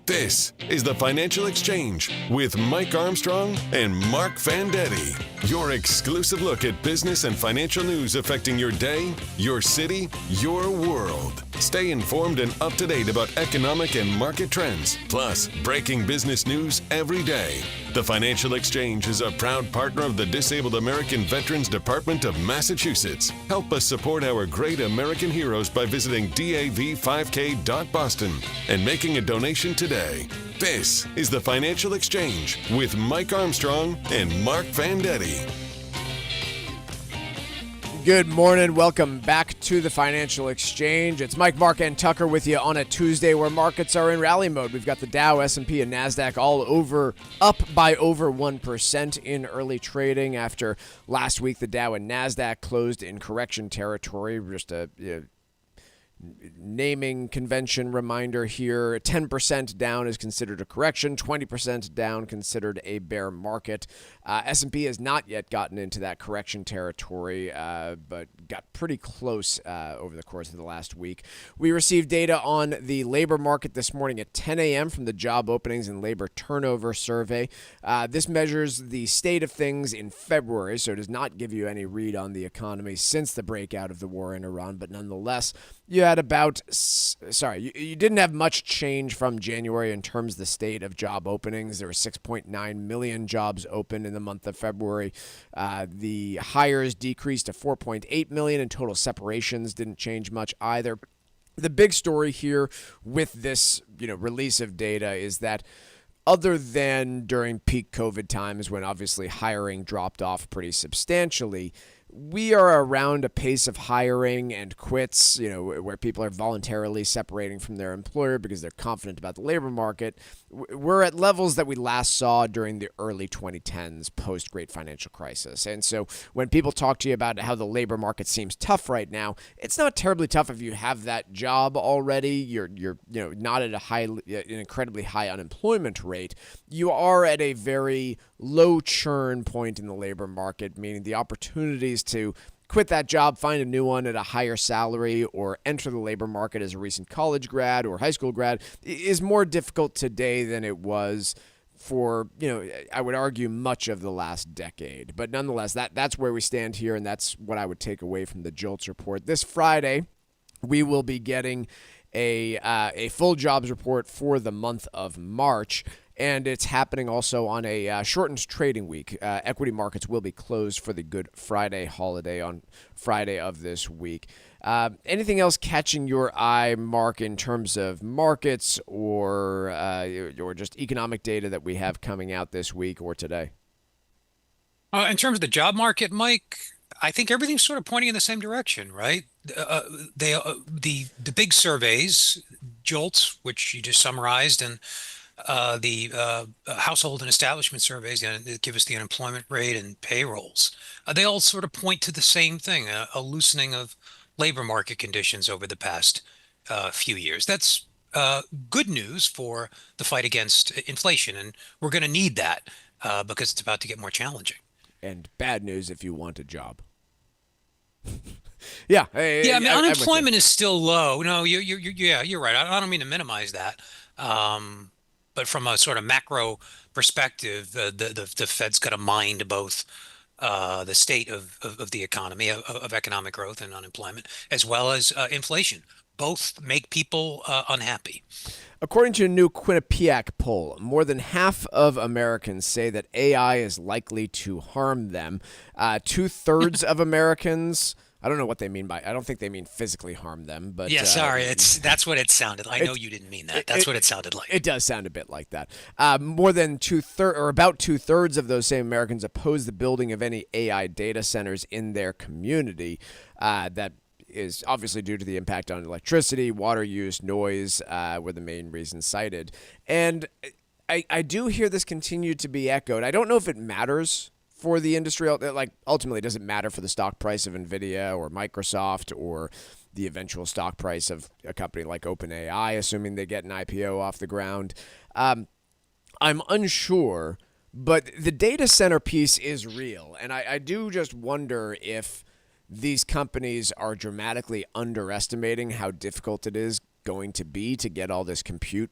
This is the Financial Exchange with Mike Armstrong and Marc Fandetti. Your exclusive look at business and financial news affecting your day, your city, your world. Stay informed and up to date about economic and market trends, plus breaking business news every day. The Financial Exchange is a proud partner of the Disabled American Veterans Department of Massachusetts. Help us support our great American heroes by visiting dav5k.boston and making a donation today. This is the Financial Exchange with Mike Armstrong and Marc Fandetti. Good morning. Welcome back to the Financial Exchange. It's Mike, Marc, and Tucker with you on a Tuesday where markets are in rally mode. We've got the Dow, S&P, and NASDAQ all up by over 1% in early trading after last week the Dow and NASDAQ closed in correction territory. Just a naming convention reminder here. 10% down is considered a correction, 20% down considered a bear market. S&P has not yet gotten into that correction territory, but got pretty close over the course of the last week. We received data on the labor market this morning at 10 a.m. from the Job Openings and Labor Turnover Survey. This measures the state of things in February, so it does not give you any read on the economy since the breakout of the war in Iran, but nonetheless, you had you didn't have much change from January in terms of the state of job openings. There were 6.9 million jobs open in the month of February. The hires decreased to 4.8 million, and total separations didn't change much either. The big story here with this, release of data is that other than during peak COVID times when obviously hiring dropped off pretty substantially, we are around a pace of hiring and quits, where people are voluntarily separating from their employer because they're confident about the labor market. We're at levels that we last saw during the early 2010s post-Great Financial Crisis. And so when people talk to you about how the labor market seems tough right now, it's not terribly tough if you have that job already. You're not at an incredibly high unemployment rate. You are at a very low churn point in the labor market, meaning the opportunities to quit that job, find a new one at a higher salary, or enter the labor market as a recent college grad or high school grad is more difficult today than it was for, I would argue much of the last decade. But nonetheless, that's where we stand here, and that's what I would take away from the JOLTS report. This Friday, we will be getting a full jobs report for the month of March. And it's happening also on a shortened trading week. Equity markets will be closed for the Good Friday holiday on Friday of this week. Anything else catching your eye, Marc, in terms of markets or just economic data that we have coming out this week or today? In terms of the job market, Mike, I think everything's sort of pointing in the same direction, right? The big surveys, JOLTS, which you just summarized, and the household and establishment surveys that give us the unemployment rate and payrolls, they all sort of point to the same thing, a loosening of labor market conditions over the past few years. That's good news for the fight against inflation, and we're going to need that because it's about to get more challenging. And bad news if you want a job. Yeah. Yeah, I mean, unemployment is still low. No, you're right. I don't mean to minimize that. But from a sort of macro perspective, the Fed's got to mind both the state of the economy, of economic growth and unemployment, as well as inflation. Both make people unhappy. According to a new Quinnipiac poll, more than half of Americans say that AI is likely to harm them. 2/3 of Americans, I don't know what they mean by, I don't think they mean physically harm them, but yeah, sorry, that's what it sounded like. I know you didn't mean that. That's what it sounded like. It does sound a bit like that. More than about 2/3 of those same Americans oppose the building of any AI data centers in their community. That is obviously due to the impact on electricity, water use, noise, were the main reasons cited. And I do hear this continue to be echoed. I don't know if it matters for the industry. Like, ultimately, it doesn't matter for the stock price of NVIDIA or Microsoft or the eventual stock price of a company like OpenAI, assuming they get an IPO off the ground. I'm unsure, but the data center piece is real. And I do just wonder if these companies are dramatically underestimating how difficult it is going to be to get all this compute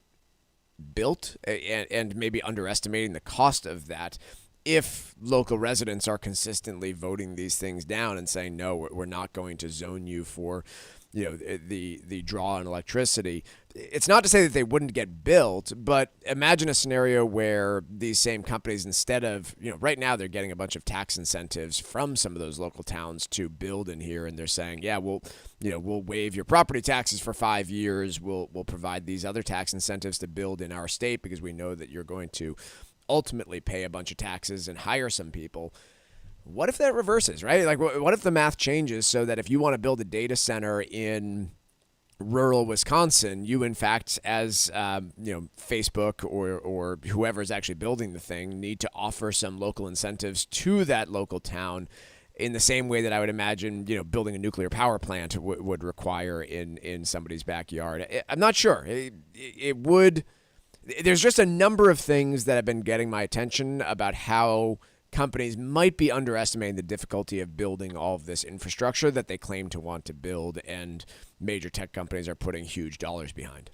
built, and maybe underestimating the cost of that if local residents are consistently voting these things down and saying, no, we're not going to zone you for the draw on electricity. It's not to say that they wouldn't get built, but imagine a scenario where these same companies, instead of, right now they're getting a bunch of tax incentives from some of those local towns to build in here, and they're saying, yeah, we'll waive your property taxes for 5 years. We'll provide these other tax incentives to build in our state because we know that you're going to ultimately pay a bunch of taxes and hire some people. What if that reverses, right? Like, what if the math changes so that if you want to build a data center in rural Wisconsin, you, in fact, as Facebook or whoever is actually building the thing, need to offer some local incentives to that local town in the same way that I would imagine, building a nuclear power plant would require in somebody's backyard. I'm not sure. It would. There's just a number of things that have been getting my attention about how companies might be underestimating the difficulty of building all of this infrastructure that they claim to want to build, and major tech companies are putting huge dollars behind.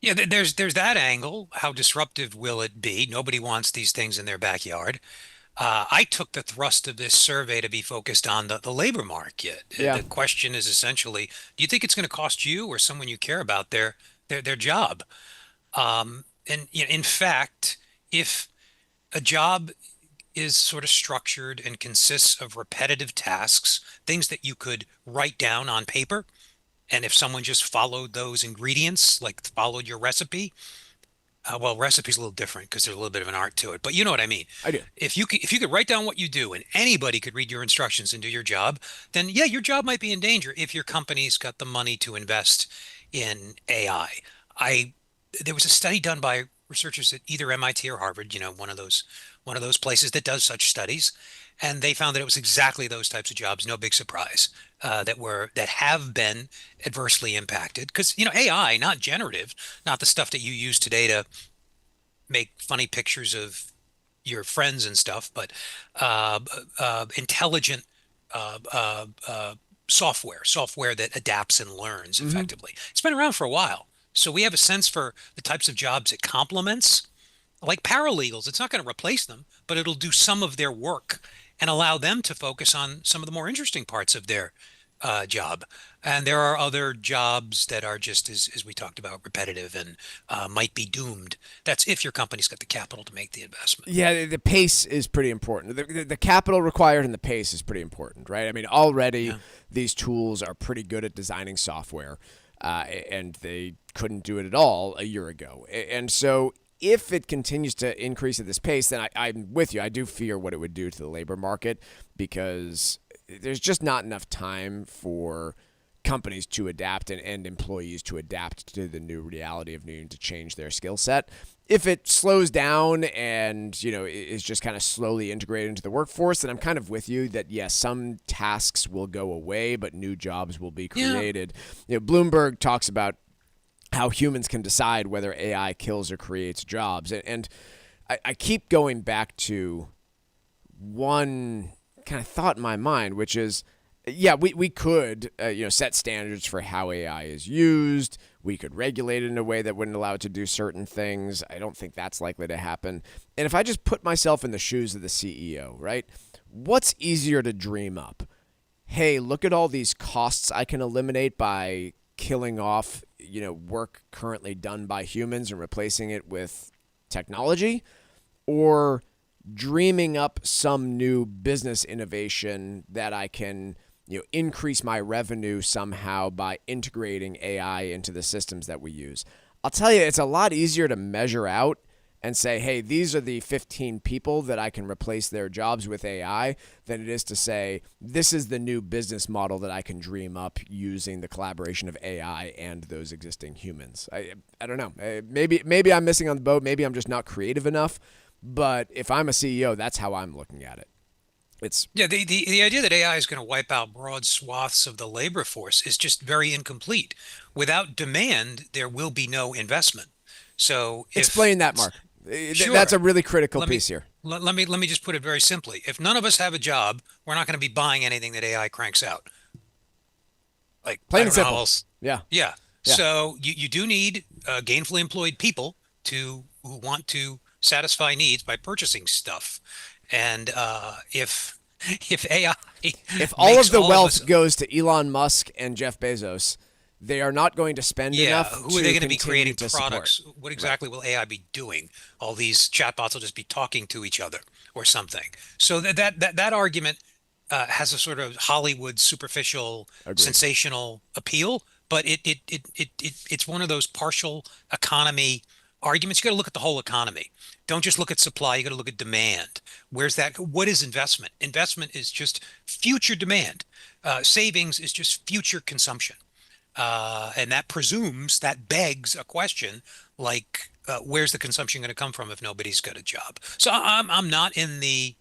Yeah, there's that angle. How disruptive will it be? Nobody wants these things in their backyard. I took the thrust of this survey to be focused on the labor market. Yeah. The question is essentially, do you think it's going to cost you or someone you care about their job? And in fact, if a job is sort of structured and consists of repetitive tasks, things that you could write down on paper, and if someone just followed those ingredients, like followed your recipe, well, recipe's a little different because there's a little bit of an art to it, but you know what I mean. I do. If you could write down what you do and anybody could read your instructions and do your job, then yeah, your job might be in danger if your company's got the money to invest in AI. There was a study done by researchers at either MIT or Harvard, one of those places that does such studies, and they found that it was exactly those types of jobs. No big surprise that have been adversely impacted because AI, not generative, not the stuff that you use today to make funny pictures of your friends and stuff, but intelligent software that adapts and learns effectively. It's been around for a while. So we have a sense for the types of jobs it complements, like paralegals. It's not going to replace them, but it'll do some of their work and allow them to focus on some of the more interesting parts of their job. And there are other jobs that are just, as we talked about, repetitive and might be doomed. That's if your company's got the capital to make the investment. Yeah, the pace is pretty important. The capital required and the pace is pretty important, right? I mean, already these tools are pretty good at designing software. And they couldn't do it at all a year ago. And so if it continues to increase at this pace, then I'm with you. I do fear what it would do to the labor market because there's just not enough time for companies to adapt and employees to adapt to the new reality of needing to change their skill set. If it slows down and, is just kind of slowly integrated into the workforce, then I'm kind of with you that, yes, some tasks will go away, but new jobs will be created. Bloomberg talks about how humans can decide whether AI kills or creates jobs. And I keep going back to one kind of thought in my mind, which is, we could, set standards for how AI is used. We could regulate it in a way that wouldn't allow it to do certain things. I don't think that's likely to happen. And if I just put myself in the shoes of the CEO, right? What's easier to dream up? Hey, look at all these costs I can eliminate by killing off, work currently done by humans and replacing it with technology, or dreaming up some new business innovation that I can increase my revenue somehow by integrating AI into the systems that we use. I'll tell you, it's a lot easier to measure out and say, hey, these are the 15 people that I can replace their jobs with AI, than it is to say, this is the new business model that I can dream up using the collaboration of AI and those existing humans. I don't know. Maybe I'm missing on the boat. Maybe I'm just not creative enough. But if I'm a CEO, that's how I'm looking at it. The idea that AI is going to wipe out broad swaths of the labor force is just very incomplete. Without demand, there will be no investment. So explain that, Mark. Sure. That's a really critical piece here. Let me just put it very simply. If none of us have a job, we're not going to be buying anything that AI cranks out. Like plain and simple. Yeah. So you do need gainfully employed people who want to satisfy needs by purchasing stuff. And if AI, if all of the wealth goes to Elon Musk and Jeff Bezos, they are not going to spend enough. Who are they going to be creating products? Support. What exactly will AI be doing? All these chatbots will just be talking to each other or something. So that argument has a sort of Hollywood superficial, sensational appeal, but it's one of those partial economy arguments. You got to look at the whole economy. Don't just look at supply. You got to look at demand. Where's that? What is investment? Investment is just future demand. Savings is just future consumption. And that begs a question like, where's the consumption going to come from if nobody's got a job? So I'm not in the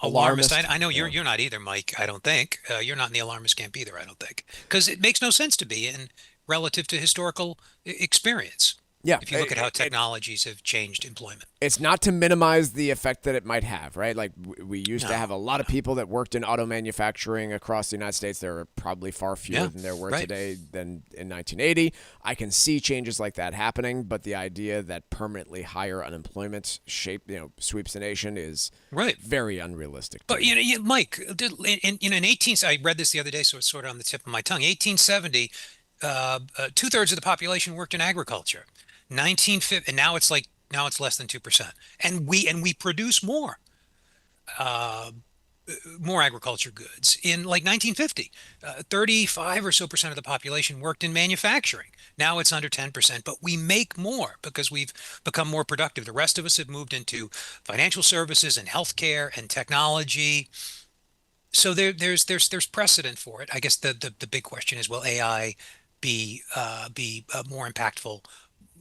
alarmist. I know you're not either, Mike. I don't think you're not in the alarmist camp either. I don't think, because it makes no sense to be in relative to historical experience. Yeah, if you look at how technologies have changed employment. It's not to minimize the effect that it might have, right? Like we used to have a lot of people that worked in auto manufacturing across the United States. There are probably far fewer than there were today than in 1980. I can see changes like that happening, but the idea that permanently higher unemployment sweeps the nation is very unrealistic. But Mike, I read this the other day, so it's sort of on the tip of my tongue. 1870, 2/3 of the population worked in agriculture. 1950, and now it's less than 2%, and we produce more agriculture goods. In like 1950, 35 or so percent of the population worked in manufacturing. Now it's under 10%, but we make more because we've become more productive. The rest of us have moved into financial services and healthcare and technology. So there's precedent for it. I guess the big question is, will AI be more impactful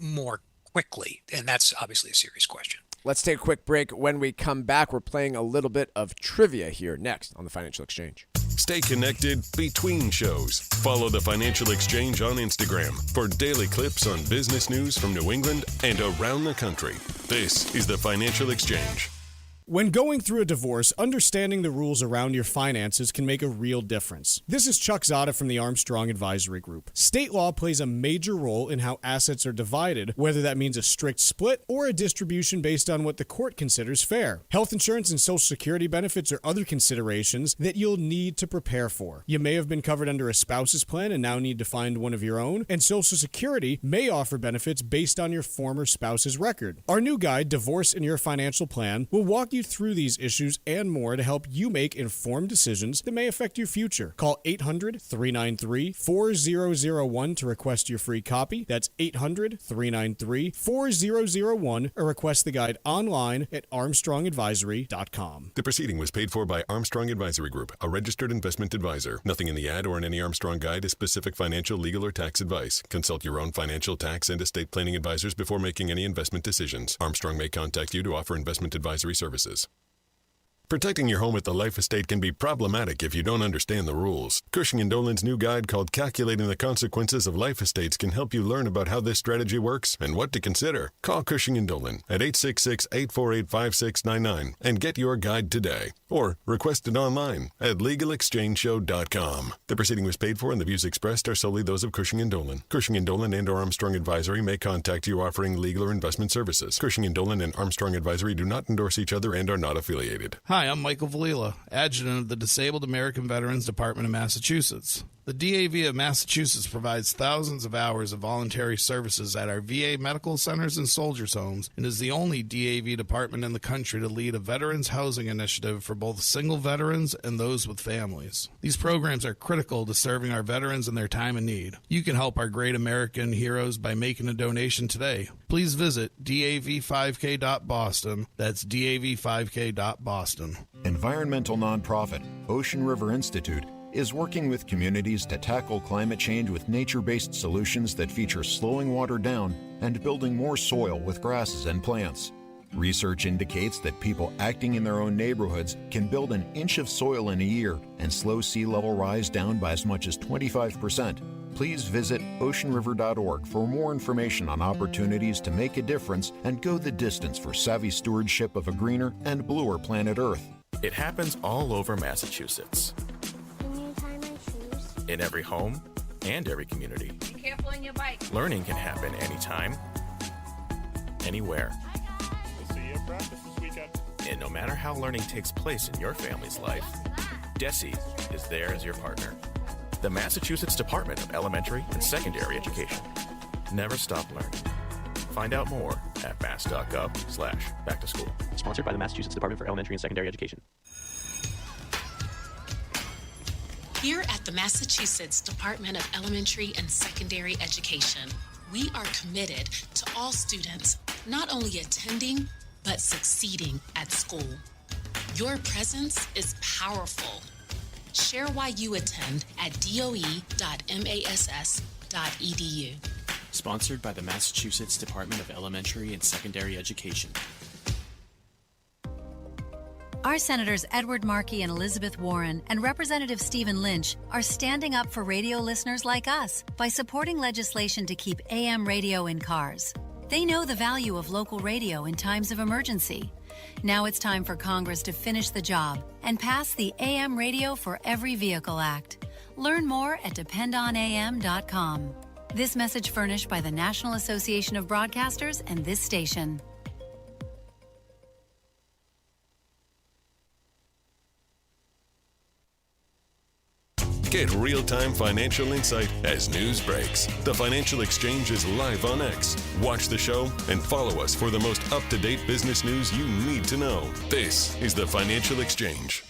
more quickly? And that's obviously a serious question. Let's take a quick break. When we come back, we're playing a little bit of trivia here next on the Financial Exchange. Stay connected between shows. Follow the Financial Exchange on Instagram for daily clips on business news from New England and around the country. This is the Financial Exchange. When going through a divorce, understanding the rules around your finances can make a real difference. This is Chuck Zada from the Armstrong Advisory Group. State law plays a major role in how assets are divided, whether that means a strict split or a distribution based on what the court considers fair. Health insurance and Social Security benefits are other considerations that you'll need to prepare for. You may have been covered under a spouse's plan and now need to find one of your own, and Social Security may offer benefits based on your former spouse's record. Our new guide, Divorce in Your Financial Plan, will walk you you through these issues and more to help you make informed decisions that may affect your future. Call 800-393-4001 to request your free copy. That's 800-393-4001 or request the guide online at armstrongadvisory.com. The proceeding was paid for by Armstrong Advisory Group, a registered investment advisor. Nothing in the ad or in any Armstrong guide is specific financial, legal, or tax advice. Consult your own financial, tax, and estate planning advisors before making any investment decisions. Armstrong may contact you to offer investment advisory services. Protecting your home at the life estate can be problematic if you don't understand the rules. Cushing & Dolan's new guide called Calculating the Consequences of Life Estates can help you learn about how this strategy works and what to consider. Call Cushing & Dolan at 866-848-5699 and get your guide today. Or request it online at legalexchangeshow.com. The proceeding was paid for and the views expressed are solely those of Cushing & Dolan. Cushing & Dolan and or Armstrong Advisory may contact you offering legal or investment services. Cushing & Dolan and Armstrong Advisory do not endorse each other and are not affiliated. Hi, I'm Michael Valila, Adjutant of the Disabled American Veterans Department of Massachusetts. The DAV of Massachusetts provides thousands of hours of voluntary services at our VA medical centers and soldiers' homes and is the only DAV department in the country to lead a veterans housing initiative for both single veterans and those with families. These programs are critical to serving our veterans in their time of need. You can help our great American heroes by making a donation today. Please visit dav5k.boston. That's dav5k.boston. Environmental nonprofit Ocean River Institute is working with communities to tackle climate change with nature-based solutions that feature slowing water down and building more soil with grasses and plants. Research indicates that people acting in their own neighborhoods can build an inch of soil in a year and slow sea level rise down by as much as 25%. Please visit oceanriver.org for more information on opportunities to make a difference and go the distance for savvy stewardship of a greener and bluer planet Earth. It happens all over Massachusetts. In every home and every community. Be careful on your bike. Learning can happen anytime, anywhere. We'll see you at practice this weekend. And no matter how learning takes place in your family's life, DESE is there as your partner. The Massachusetts Department of Elementary and Secondary Education. Never stop learning. Find out more at mass.gov/back-to-school. Sponsored by the Massachusetts Department for Elementary and Secondary Education. Here at the Massachusetts Department of Elementary and Secondary Education, we are committed to all students not only attending, but succeeding at school. Your presence is powerful. Share why you attend at doe.mass.edu. Sponsored by the Massachusetts Department of Elementary and Secondary Education. Our Senators Edward Markey and Elizabeth Warren and Representative Stephen Lynch are standing up for radio listeners like us by supporting legislation to keep AM radio in cars. They know the value of local radio in times of emergency. Now it's time for Congress to finish the job and pass the AM Radio for Every Vehicle Act. Learn more at dependonam.com. This message furnished by the National Association of Broadcasters and this station. Get real-time financial insight as news breaks. The Financial Exchange is live on X. Watch the show and follow us for the most up-to-date business news you need to know. This is the Financial Exchange.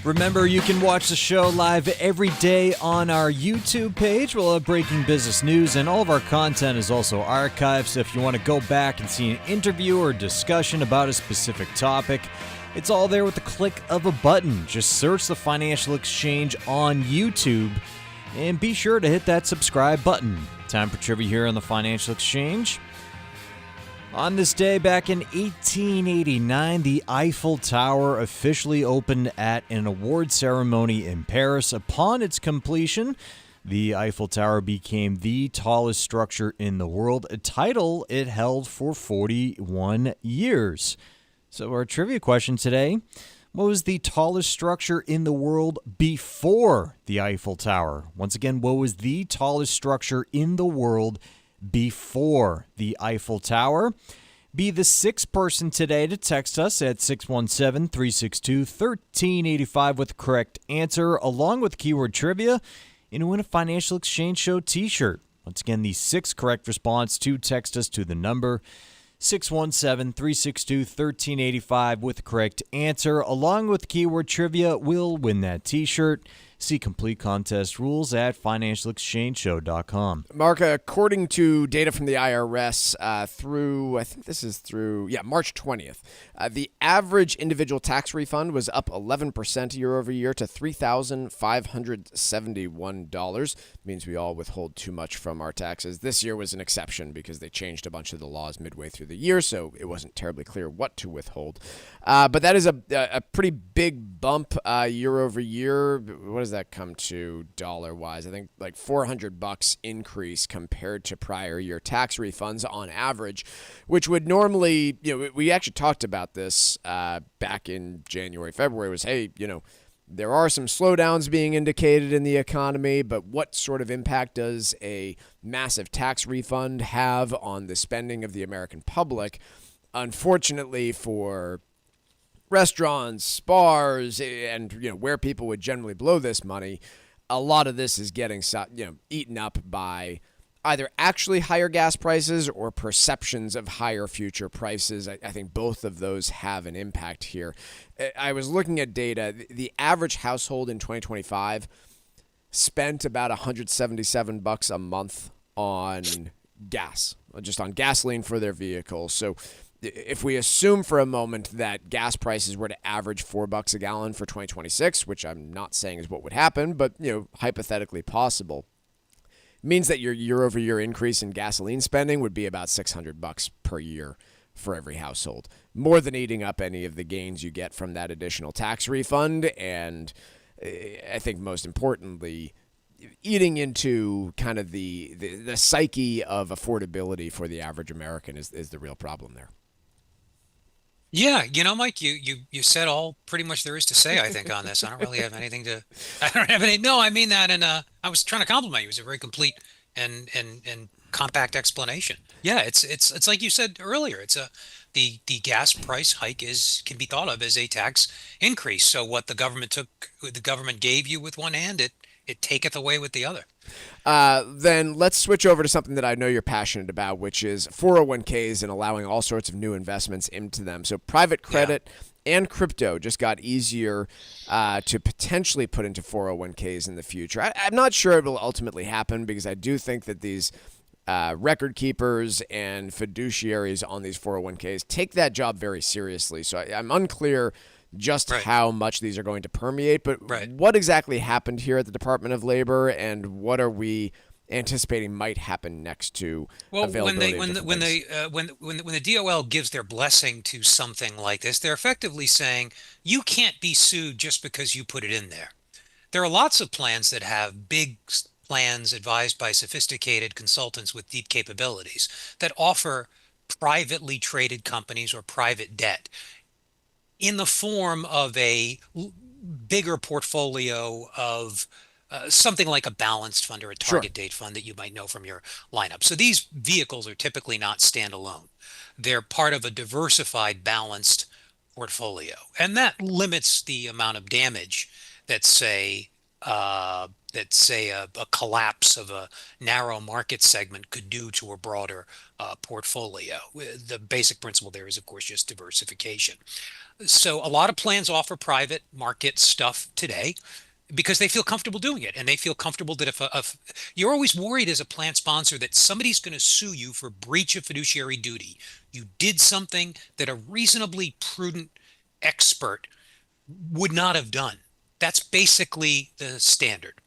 Remember, you can watch the show live every day on our YouTube page. We'll have breaking business news, and all of our content is also archived. So if you want to go back and see an interview or discussion about a specific topic, it's all there with the click of a button. Just search the Financial Exchange on YouTube and be sure to hit that subscribe button. Time for trivia here on the Financial Exchange. On this day back in 1889, the Eiffel Tower officially opened at an award ceremony in Paris. Upon its completion, the Eiffel Tower became the tallest structure in the world, a title it held for 41 years. So our trivia question today, what was the tallest structure in the world before the Eiffel Tower? Once again, what was the tallest structure in the world before the Eiffel Tower? Be the sixth person today to text us at 617-362-1385 with the correct answer, along with keyword trivia, and win a Financial Exchange Show t-shirt. Once again, the sixth correct response to text us to the number 617-362-1385 with the correct answer, along with keyword trivia, will win that t-shirt. See complete contest rules at financialexchangeshow.com. Mark, according to data from the IRS through March 20th, the average individual tax refund was up 11% year over year to $3,571. Means we all withhold too much from our taxes. This year was an exception because they changed a bunch of the laws midway through the year, so it wasn't terribly clear what to withhold. But that is a pretty big bump year over year. What does that come to dollar-wise? I think like $400 increase compared to prior year tax refunds on average, which would normally, we actually talked about this back in January, February, was, hey, there are some slowdowns being indicated in the economy, but what sort of impact does a massive tax refund have on the spending of the American public? Unfortunately for restaurants, bars, and where people would generally blow this money, a lot of this is getting eaten up by either actually higher gas prices or perceptions of higher future prices. I think both of those have an impact here. I was looking at data. The average household in 2025 spent about $177 a month on gas, just on gasoline for their vehicles. So if we assume for a moment that gas prices were to average $4 a gallon for 2026, which I'm not saying is what would happen, but hypothetically possible, means that your year-over-year increase in gasoline spending would be about $600 per year for every household, more than eating up any of the gains you get from that additional tax refund, and I think most importantly, eating into kind of the psyche of affordability for the average American is the real problem there. Yeah, Mike, you said all pretty much there is to say, I think, on this. I don't really have anything I don't have any. No, I mean that, and I was trying to compliment you. It was a very complete and compact explanation. Yeah, it's like you said earlier. The gas price hike can be thought of as a tax increase. So what the government gave you with one hand, it taketh away with the other. Then let's switch over to something that I know you're passionate about, which is 401ks and allowing all sorts of new investments into them. So private credit and crypto just got easier to potentially put into 401ks in the future. I'm not sure it will ultimately happen because I do think that these record keepers and fiduciaries on these 401ks take that job very seriously. So I'm unclear just how much these are going to permeate, but what exactly happened here at the Department of Labor, and what are we anticipating might happen next to availability? When the DOL gives their blessing to something like this, they're effectively saying you can't be sued just because you put it in there. There are lots of plans that have big plans advised by sophisticated consultants with deep capabilities that offer privately traded companies or private debt in the form of a bigger portfolio of something like a balanced fund or a target date fund that you might know from your lineup. So these vehicles are typically not standalone. They're part of a diversified, balanced portfolio. And that limits the amount of damage that, say, a collapse of a narrow market segment could do to a broader portfolio. The basic principle there is, of course, just diversification. So a lot of plans offer private market stuff today because they feel comfortable doing it. And they feel comfortable that if you're always worried as a plan sponsor that somebody's going to sue you for breach of fiduciary duty. You did something that a reasonably prudent expert would not have done. That's basically the standard.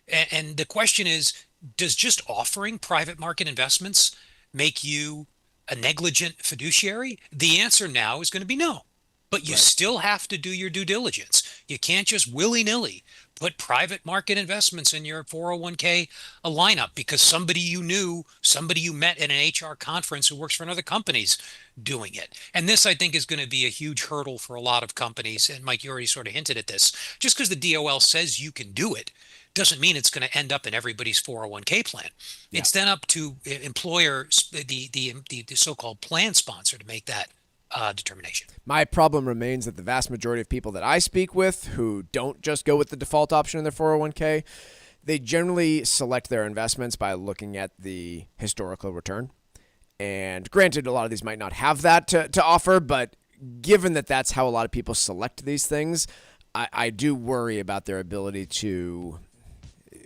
And the question is, does just offering private market investments make you a negligent fiduciary? The answer now is going to be no. But you still have to do your due diligence. You can't just willy-nilly put private market investments in your 401k lineup because somebody you knew, somebody you met at an HR conference who works for another company's doing it. And this, I think, is going to be a huge hurdle for a lot of companies. And Mike, you already sort of hinted at this. Just because the DOL says you can do it doesn't mean it's going to end up in everybody's 401k plan. Yeah. It's then up to employers, the so-called plan sponsor, to make that determination. My problem remains that the vast majority of people that I speak with who don't just go with the default option in their 401k, they generally select their investments by looking at the historical return. And granted, a lot of these might not have that to offer, but given that that's how a lot of people select these things, I do worry about their ability to,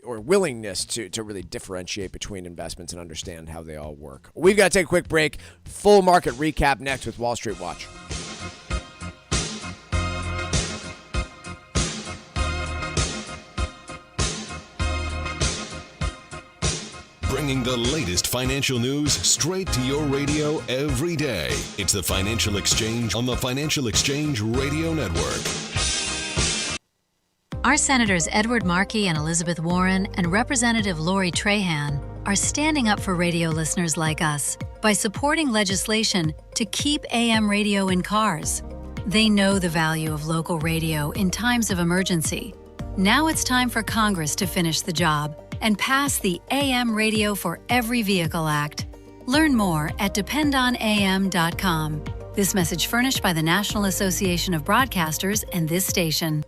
or willingness to really differentiate between investments and understand how they all work. We've got to take a quick break. Full market recap next with Wall Street Watch. Bringing the latest financial news straight to your radio every day. It's the Financial Exchange on the Financial Exchange Radio Network. Our Senators Edward Markey and Elizabeth Warren and Representative Lori Trahan are standing up for radio listeners like us by supporting legislation to keep AM radio in cars. They know the value of local radio in times of emergency. Now it's time for Congress to finish the job and pass the AM Radio for Every Vehicle Act. Learn more at dependonam.com. This message furnished by the National Association of Broadcasters and this station.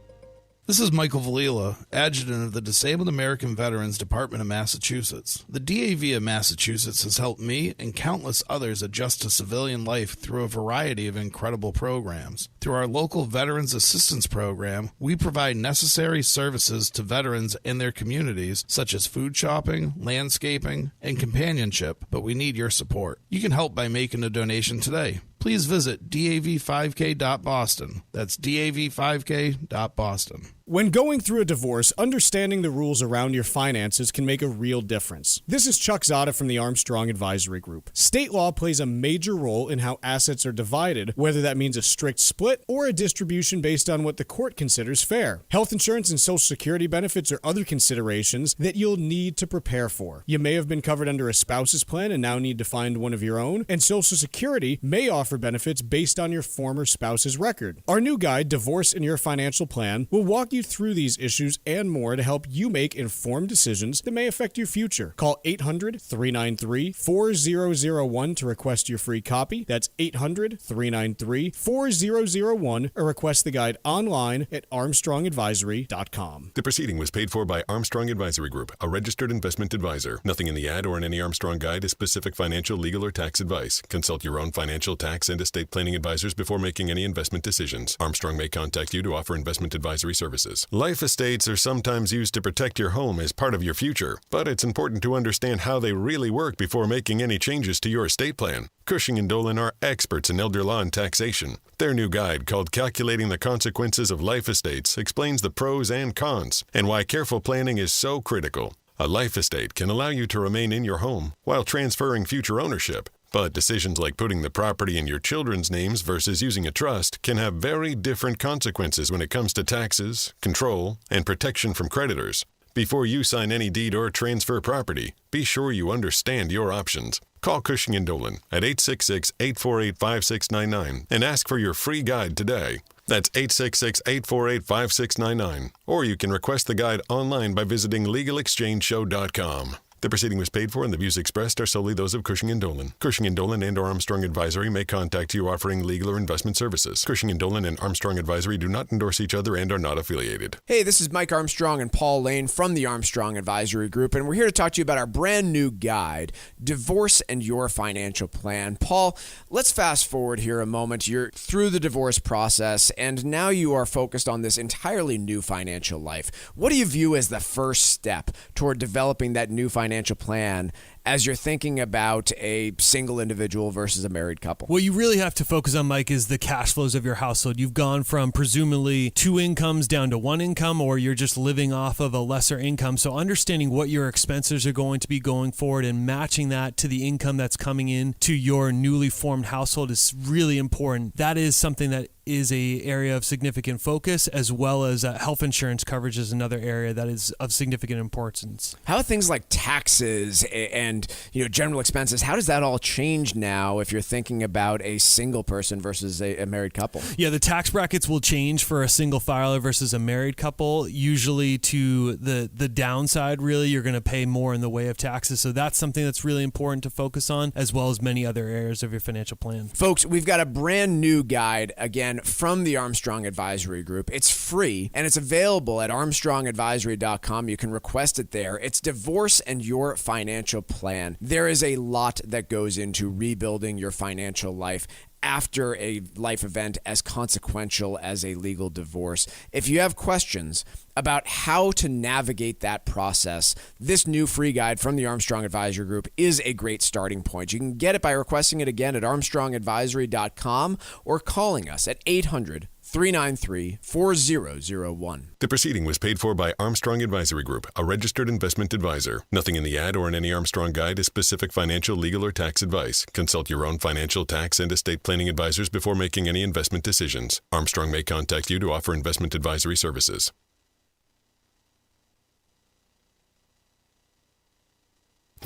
This is Michael Valila, Adjutant of the Disabled American Veterans Department of Massachusetts. The DAV of Massachusetts has helped me and countless others adjust to civilian life through a variety of incredible programs. Through our local Veterans Assistance Program, we provide necessary services to veterans and their communities, such as food shopping, landscaping, and companionship, but we need your support. You can help by making a donation today. Please visit dav5k.boston. That's dav5k.boston. When going through a divorce, understanding the rules around your finances can make a real difference. This is Chuck Zada from the Armstrong Advisory Group. State law plays a major role in how assets are divided, whether that means a strict split or a distribution based on what the court considers fair. Health insurance and Social Security benefits are other considerations that you'll need to prepare for. You may have been covered under a spouse's plan and now need to find one of your own, and Social Security may offer benefits based on your former spouse's record. Our new guide, Divorce in Your Financial Plan, will walk you through these issues and more to help you make informed decisions that may affect your future. Call 800-393-4001 to request your free copy. That's 800-393-4001 or request the guide online at armstrongadvisory.com. The proceeding was paid for by Armstrong Advisory Group, a registered investment advisor. Nothing in the ad or in any Armstrong guide is specific financial, legal, or tax advice. Consult your own financial, tax, and estate planning advisors before making any investment decisions. Armstrong may contact you to offer investment advisory services. Life estates are sometimes used to protect your home as part of your future, but it's important to understand how they really work before making any changes to your estate plan. Cushing & Dolan are experts in elder law and taxation. Their new guide, called Calculating the Consequences of Life Estates, explains the pros and cons and why careful planning is so critical. A life estate can allow you to remain in your home while transferring future ownership. But decisions like putting the property in your children's names versus using a trust can have very different consequences when it comes to taxes, control, and protection from creditors. Before you sign any deed or transfer property, be sure you understand your options. Call Cushing & Dolan at 866-848-5699 and ask for your free guide today. That's 866-848-5699. Or you can request the guide online by visiting LegalExchangeShow.com. The proceeding was paid for and the views expressed are solely those of Cushing & Dolan. Cushing & Dolan and or Armstrong Advisory may contact you offering legal or investment services. Cushing & Dolan and Armstrong Advisory do not endorse each other and are not affiliated. Hey, this is Mike Armstrong and Paul Lane from the Armstrong Advisory Group, and we're here to talk to you about our brand new guide, Divorce and Your Financial Plan. Paul, let's fast forward here a moment. You're through the divorce process, and now you are focused on this entirely new financial life. What do you view as the first step toward developing that new financial plan as you're thinking about a single individual versus a married couple? What you really have to focus on, Mike, is the cash flows of your household. You've gone from presumably 2 incomes down to 1 income, or you're just living off of a lesser income. So understanding what your expenses are going to be going forward and matching that to the income that's coming in to your newly formed household is really important. That is something that is a area of significant focus, as well as health insurance coverage is another area that is of significant importance. How are things like taxes and general expenses, how does that all change now if you're thinking about a single person versus a married couple? Yeah, the tax brackets will change for a single filer versus a married couple, usually to the downside. Really, you're going to pay more in the way of taxes. So that's something that's really important to focus on, as well as many other areas of your financial plan. Folks, we've got a brand new guide, again, plan from the Armstrong Advisory Group. It's free, and it's available at armstrongadvisory.com. You can request it there. It's Divorce and Your Financial Plan. There is a lot that goes into rebuilding your financial life after a life event as consequential as a legal divorce. If you have questions about how to navigate that process, this new free guide from the Armstrong Advisory Group is a great starting point. You can get it by requesting it again at armstrongadvisory.com or calling us at 800-393-4001. The proceeding was paid for by Armstrong Advisory Group, a registered investment advisor. Nothing in the ad or in any Armstrong guide is specific financial, legal, or tax advice. Consult your own financial, tax, and estate planning advisors before making any investment decisions. Armstrong may contact you to offer investment advisory services.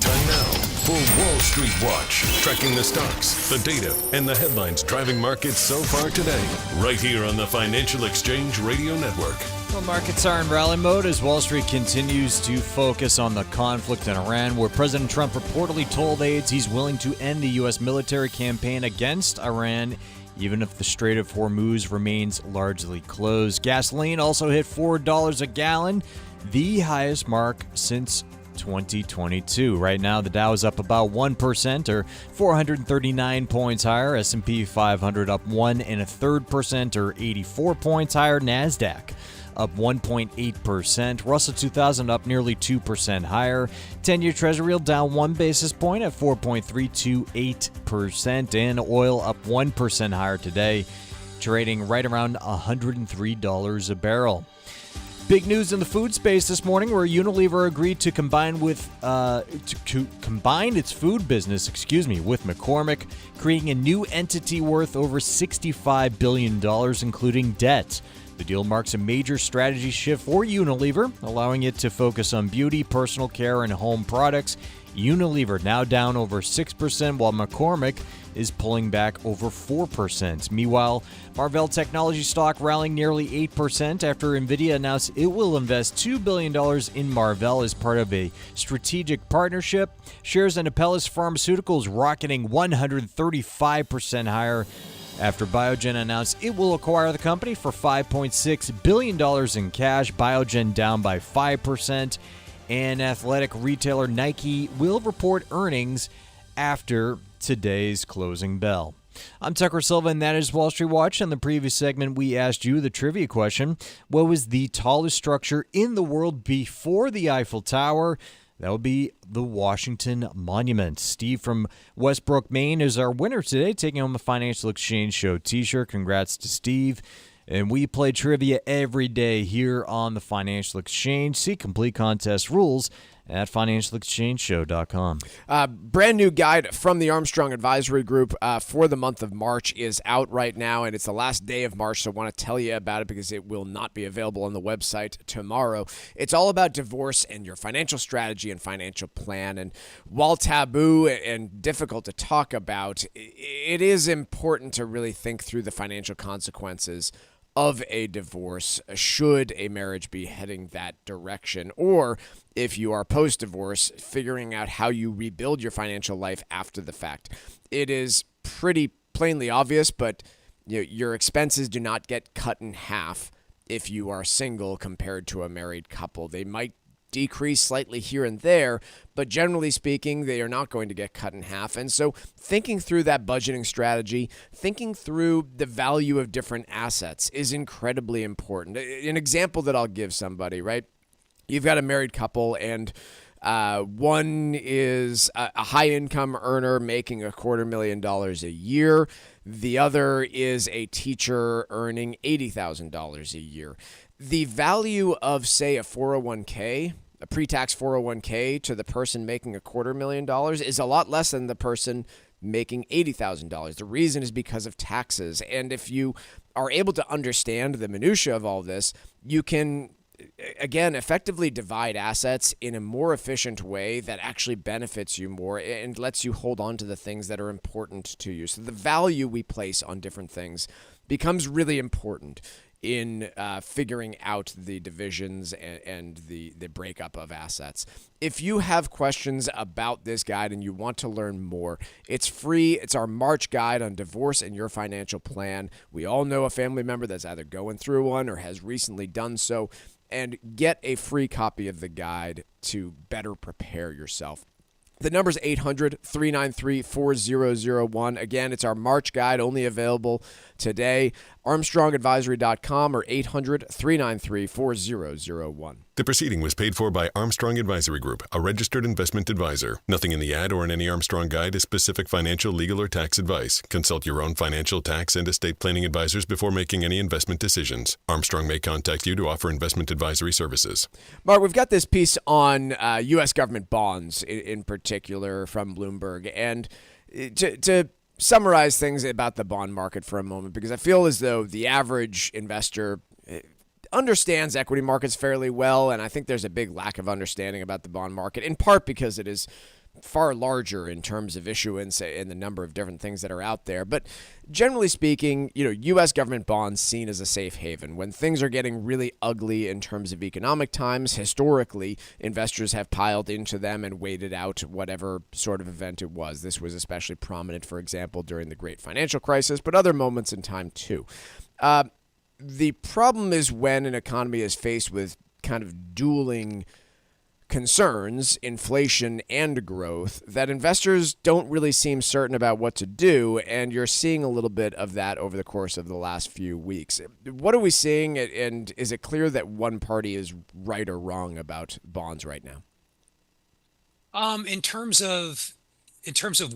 Time now for Wall Street Watch, tracking the stocks, the data, and the headlines driving markets so far today, right here on the Financial Exchange Radio Network. Well, markets are in rally mode as Wall Street continues to focus on the conflict in Iran, where President Trump reportedly told aides he's willing to end the U.S. military campaign against Iran, even if the Strait of Hormuz remains largely closed. Gasoline also hit $4 a gallon, the highest mark since 2022. Right now, the Dow is up about 1%, or 439 points higher. S&P 500 up 1 1/3%, or 84 points higher. NASDAQ up 1.8%. Russell 2000 up nearly 2% higher. 10-year Treasury yield down 1 basis point at 4.328%, and oil up 1% higher today, trading right around $103 a barrel. Big news in the food space this morning, where Unilever agreed to combine its food business, with McCormick, creating a new entity worth over $65 billion, including debt. The deal marks a major strategy shift for Unilever, allowing it to focus on beauty, personal care, and home products. Unilever now down over 6%, while McCormick is pulling back over 4%. Meanwhile, Marvell Technology stock rallying nearly 8% after NVIDIA announced it will invest $2 billion in Marvell as part of a strategic partnership. Shares in Apellis Pharmaceuticals rocketing 135% higher after Biogen announced it will acquire the company for $5.6 billion in cash. Biogen down by 5%. And athletic retailer Nike will report earnings after today's closing bell. I'm Tucker Silva, and that is Wall Street Watch. In the previous segment, we asked you the trivia question: what was the tallest structure in the world before the Eiffel Tower? That would be the Washington Monument. Steve from Westbrook, Maine is our winner today, taking home a Financial Exchange Show t-shirt. Congrats to Steve. And we play trivia every day here on the Financial Exchange. See complete contest rules at financialexchangeshow.com. Brand new guide from the Armstrong Advisory Group for the month of March is out right now, and it's the last day of March, so I want to tell you about it because it will not be available on the website tomorrow. It's all about divorce and your financial strategy and financial plan, and while taboo and difficult to talk about, it is important to really think through the financial consequences of a divorce should a marriage be heading that direction, or if you are post-divorce, figuring out how you rebuild your financial life after the fact. It is pretty plainly obvious, but your expenses do not get cut in half if you are single compared to a married couple. They might decrease slightly here and there, but generally speaking, they are not going to get cut in half. And so thinking through that budgeting strategy, thinking through the value of different assets is incredibly important. An example that I'll give somebody, right? You've got a married couple, and one is a high-income earner making $250,000 a year. The other is a teacher earning $80,000 a year. The value of, say, a 401k, a pre-tax 401k to the person making $250,000 is a lot less than the person making $80,000. The reason is because of taxes. And if you are able to understand the minutia of all this, you can, again, effectively divide assets in a more efficient way that actually benefits you more and lets you hold on to the things that are important to you. So the value we place on different things becomes really important. in figuring out the divisions and the breakup of assets. If you have questions about this guide and you want to learn more, it's free. It's our March guide on divorce and your financial plan. We all know a family member that's either going through one or has recently done so. And get a free copy of the guide to better prepare yourself. The number is 800-393-4001. Again, it's our March guide, only available today. ArmstrongAdvisory.com or 800-393-4001. The proceeding was paid for by Armstrong Advisory Group, a registered investment advisor. Nothing in the ad or in any Armstrong guide is specific financial, legal, or tax advice. Consult your own financial, tax, and estate planning advisors before making any investment decisions. Armstrong may contact you to offer investment advisory services. Marc, we've got this piece on U.S. government bonds in particular from Bloomberg. And to summarize things about the bond market for a moment, because I feel as though the average investor understands equity markets fairly well, and I think there's a big lack of understanding about the bond market, in part because it is far larger in terms of issuance and the number of different things that are out there. But generally speaking, U.S. government bonds seen as a safe haven. When things are getting really ugly in terms of economic times, historically, investors have piled into them and waited out whatever sort of event it was. This was especially prominent, for example, during the Great Financial Crisis, but other moments in time too. The problem is when an economy is faced with kind of dueling concerns, inflation and growth, that investors don't really seem certain about what to do, and you're seeing a little bit of that over the course of the last few weeks. What are we seeing, and is it clear that one party is right or wrong about bonds right now? In terms of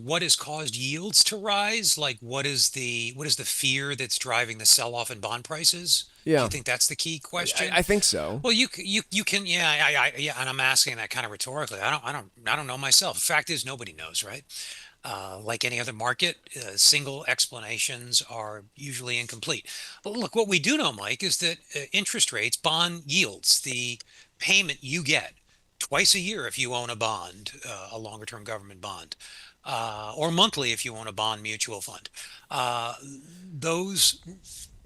what has caused yields to rise, like what is the fear that's driving the sell-off in bond prices? Yeah. Do you think that's the key question? I think so. Well, you can, yeah, and I'm asking that kind of rhetorically. I don't know myself. The fact is, nobody knows, right? Like any other market, single explanations are usually incomplete. But look, what we do know, Mike, is that interest rates, bond yields, the payment you get twice a year if you own a bond, a longer-term government bond, or monthly if you own a bond mutual fund. Those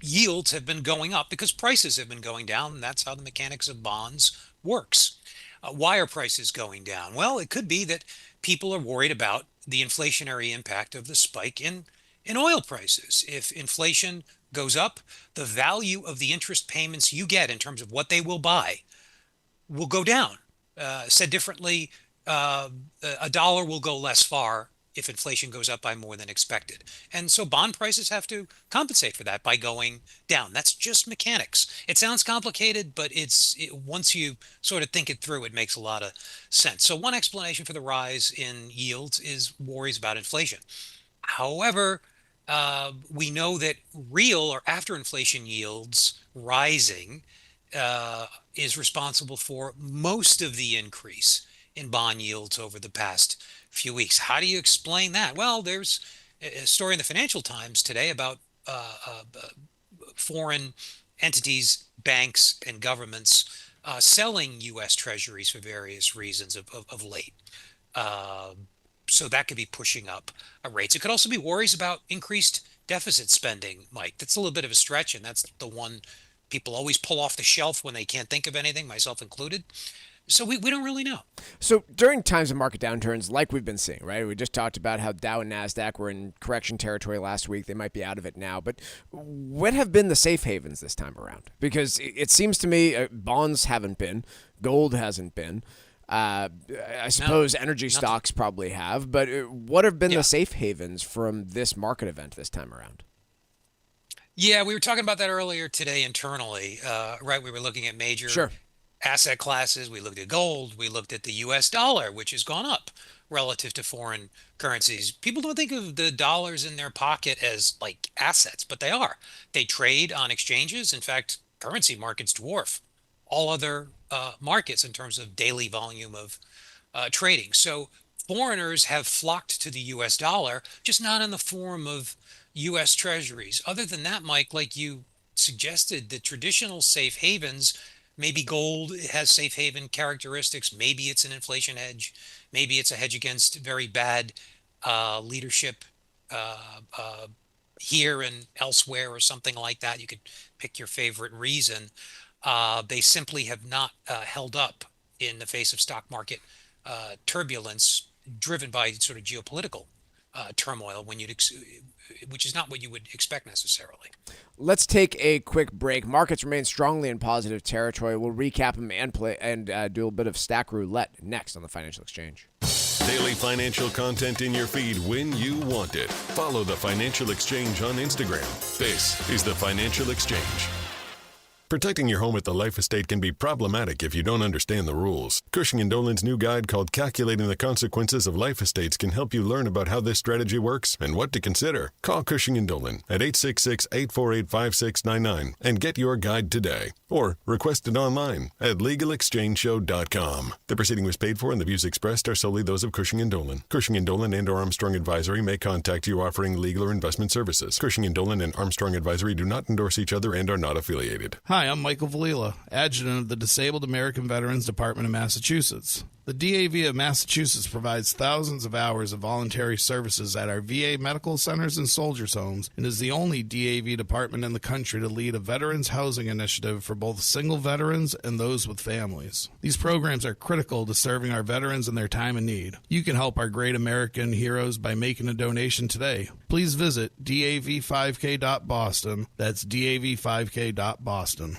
yields have been going up because prices have been going down, and that's how the mechanics of bonds works. Why are prices going down? Well, it could be that people are worried about the inflationary impact of the spike in oil prices. If inflation goes up, the value of the interest payments you get in terms of what they will buy will go down. Said differently, a dollar will go less far if inflation goes up by more than expected. And so bond prices have to compensate for that by going down. That's just mechanics. It sounds complicated, but once you sort of think it through, it makes a lot of sense. So one explanation for the rise in yields is worries about inflation. However, we know that real or after inflation yields rising is responsible for most of the increase in bond yields over the past few weeks. How do you explain that? Well, there's a story in the Financial Times today about foreign entities, banks, and governments selling U.S. Treasuries for various reasons of late. So that could be pushing up rates. It could also be worries about increased deficit spending, Mike. That's a little bit of a stretch, and that's the one people always pull off the shelf when they can't think of anything, myself included. So we don't really know. So during times of market downturns, like we've been seeing, right? We just talked about how Dow and NASDAQ were in correction territory last week. They might be out of it now. But what have been the safe havens this time around? Because it seems to me bonds haven't been. Gold hasn't been. I suppose energy stocks probably have. But what have been the safe havens from this market event this time around? Yeah, we were talking about that earlier today internally, right? We were looking at major asset classes. We looked at gold. We looked at the U.S. dollar, which has gone up relative to foreign currencies. People don't think of the dollars in their pocket as like assets, but they are. They trade on exchanges. In fact, currency markets dwarf all other markets in terms of daily volume of trading. So foreigners have flocked to the U.S. dollar, just not in the form of U.S. treasuries. Other than that, Mike, like you suggested, the traditional safe havens, maybe gold has safe haven characteristics. Maybe it's an inflation hedge. Maybe it's a hedge against very bad leadership here and elsewhere or something like that. You could pick your favorite reason. They simply have not held up in the face of stock market turbulence driven by sort of geopolitical turmoil which is not what you would expect necessarily. Let's take a quick break. Markets remain strongly in positive territory. We'll recap them and do a bit of stack roulette next on the Financial Exchange. Daily financial content in your feed when you want it. Follow the Financial Exchange on Instagram. This is the Financial Exchange. Protecting your home at the life estate can be problematic if you don't understand the rules. Cushing & Dolan's new guide called Calculating the Consequences of Life Estates can help you learn about how this strategy works and what to consider. Call Cushing & Dolan at 866-848-5699 and get your guide today. Or request it online at LegalExchangeShow.com. The proceeding was paid for and the views expressed are solely those of Cushing & Dolan. Cushing & Dolan and or Armstrong Advisory may contact you offering legal or investment services. Cushing & Dolan and Armstrong Advisory do not endorse each other and are not affiliated. Hi, I'm Michael Valila, Adjutant of the Disabled American Veterans Department of Massachusetts. The DAV of Massachusetts provides thousands of hours of voluntary services at our VA medical centers and soldiers' homes and is the only DAV department in the country to lead a veterans housing initiative for both single veterans and those with families. These programs are critical to serving our veterans in their time of need. You can help our great American heroes by making a donation today. Please visit dav5k.boston. That's dav5k.boston.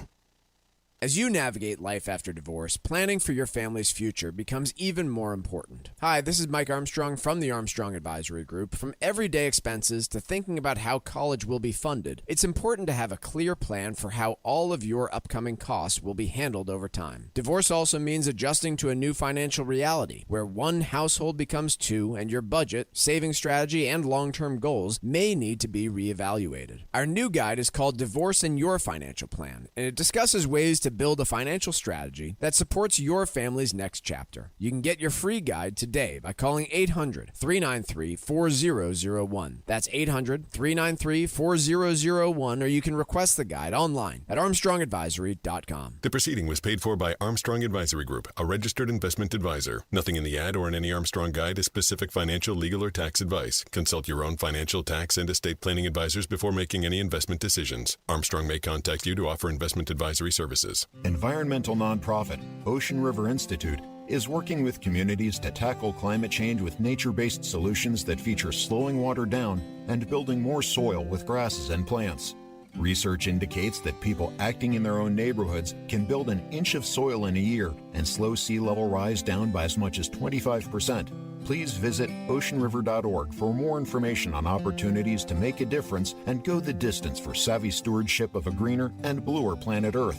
As you navigate life after divorce, planning for your family's future becomes even more important. Hi, this is Mike Armstrong from the Armstrong Advisory Group. From everyday expenses to thinking about how college will be funded, it's important to have a clear plan for how all of your upcoming costs will be handled over time. Divorce also means adjusting to a new financial reality, where one household becomes two and your budget, saving strategy, and long-term goals may need to be reevaluated. Our new guide is called Divorce in Your Financial Plan, and it discusses ways to build a financial strategy that supports your family's next chapter. You can get your free guide today by calling 800-393-4001. That's 800-393-4001, or you can request the guide online at armstrongadvisory.com. The proceeding was paid for by Armstrong Advisory Group, a registered investment advisor. Nothing in the ad or in any Armstrong guide is specific financial, legal, or tax advice. Consult your own financial, tax, and estate planning advisors before making any investment decisions. Armstrong may contact you to offer investment advisory services. Environmental nonprofit Ocean River Institute is working with communities to tackle climate change with nature-based solutions that feature slowing water down and building more soil with grasses and plants. Research indicates that people acting in their own neighborhoods can build an inch of soil in a year and slow sea level rise down by as much as 25%. Please visit oceanriver.org for more information on opportunities to make a difference and go the distance for savvy stewardship of a greener and bluer planet Earth.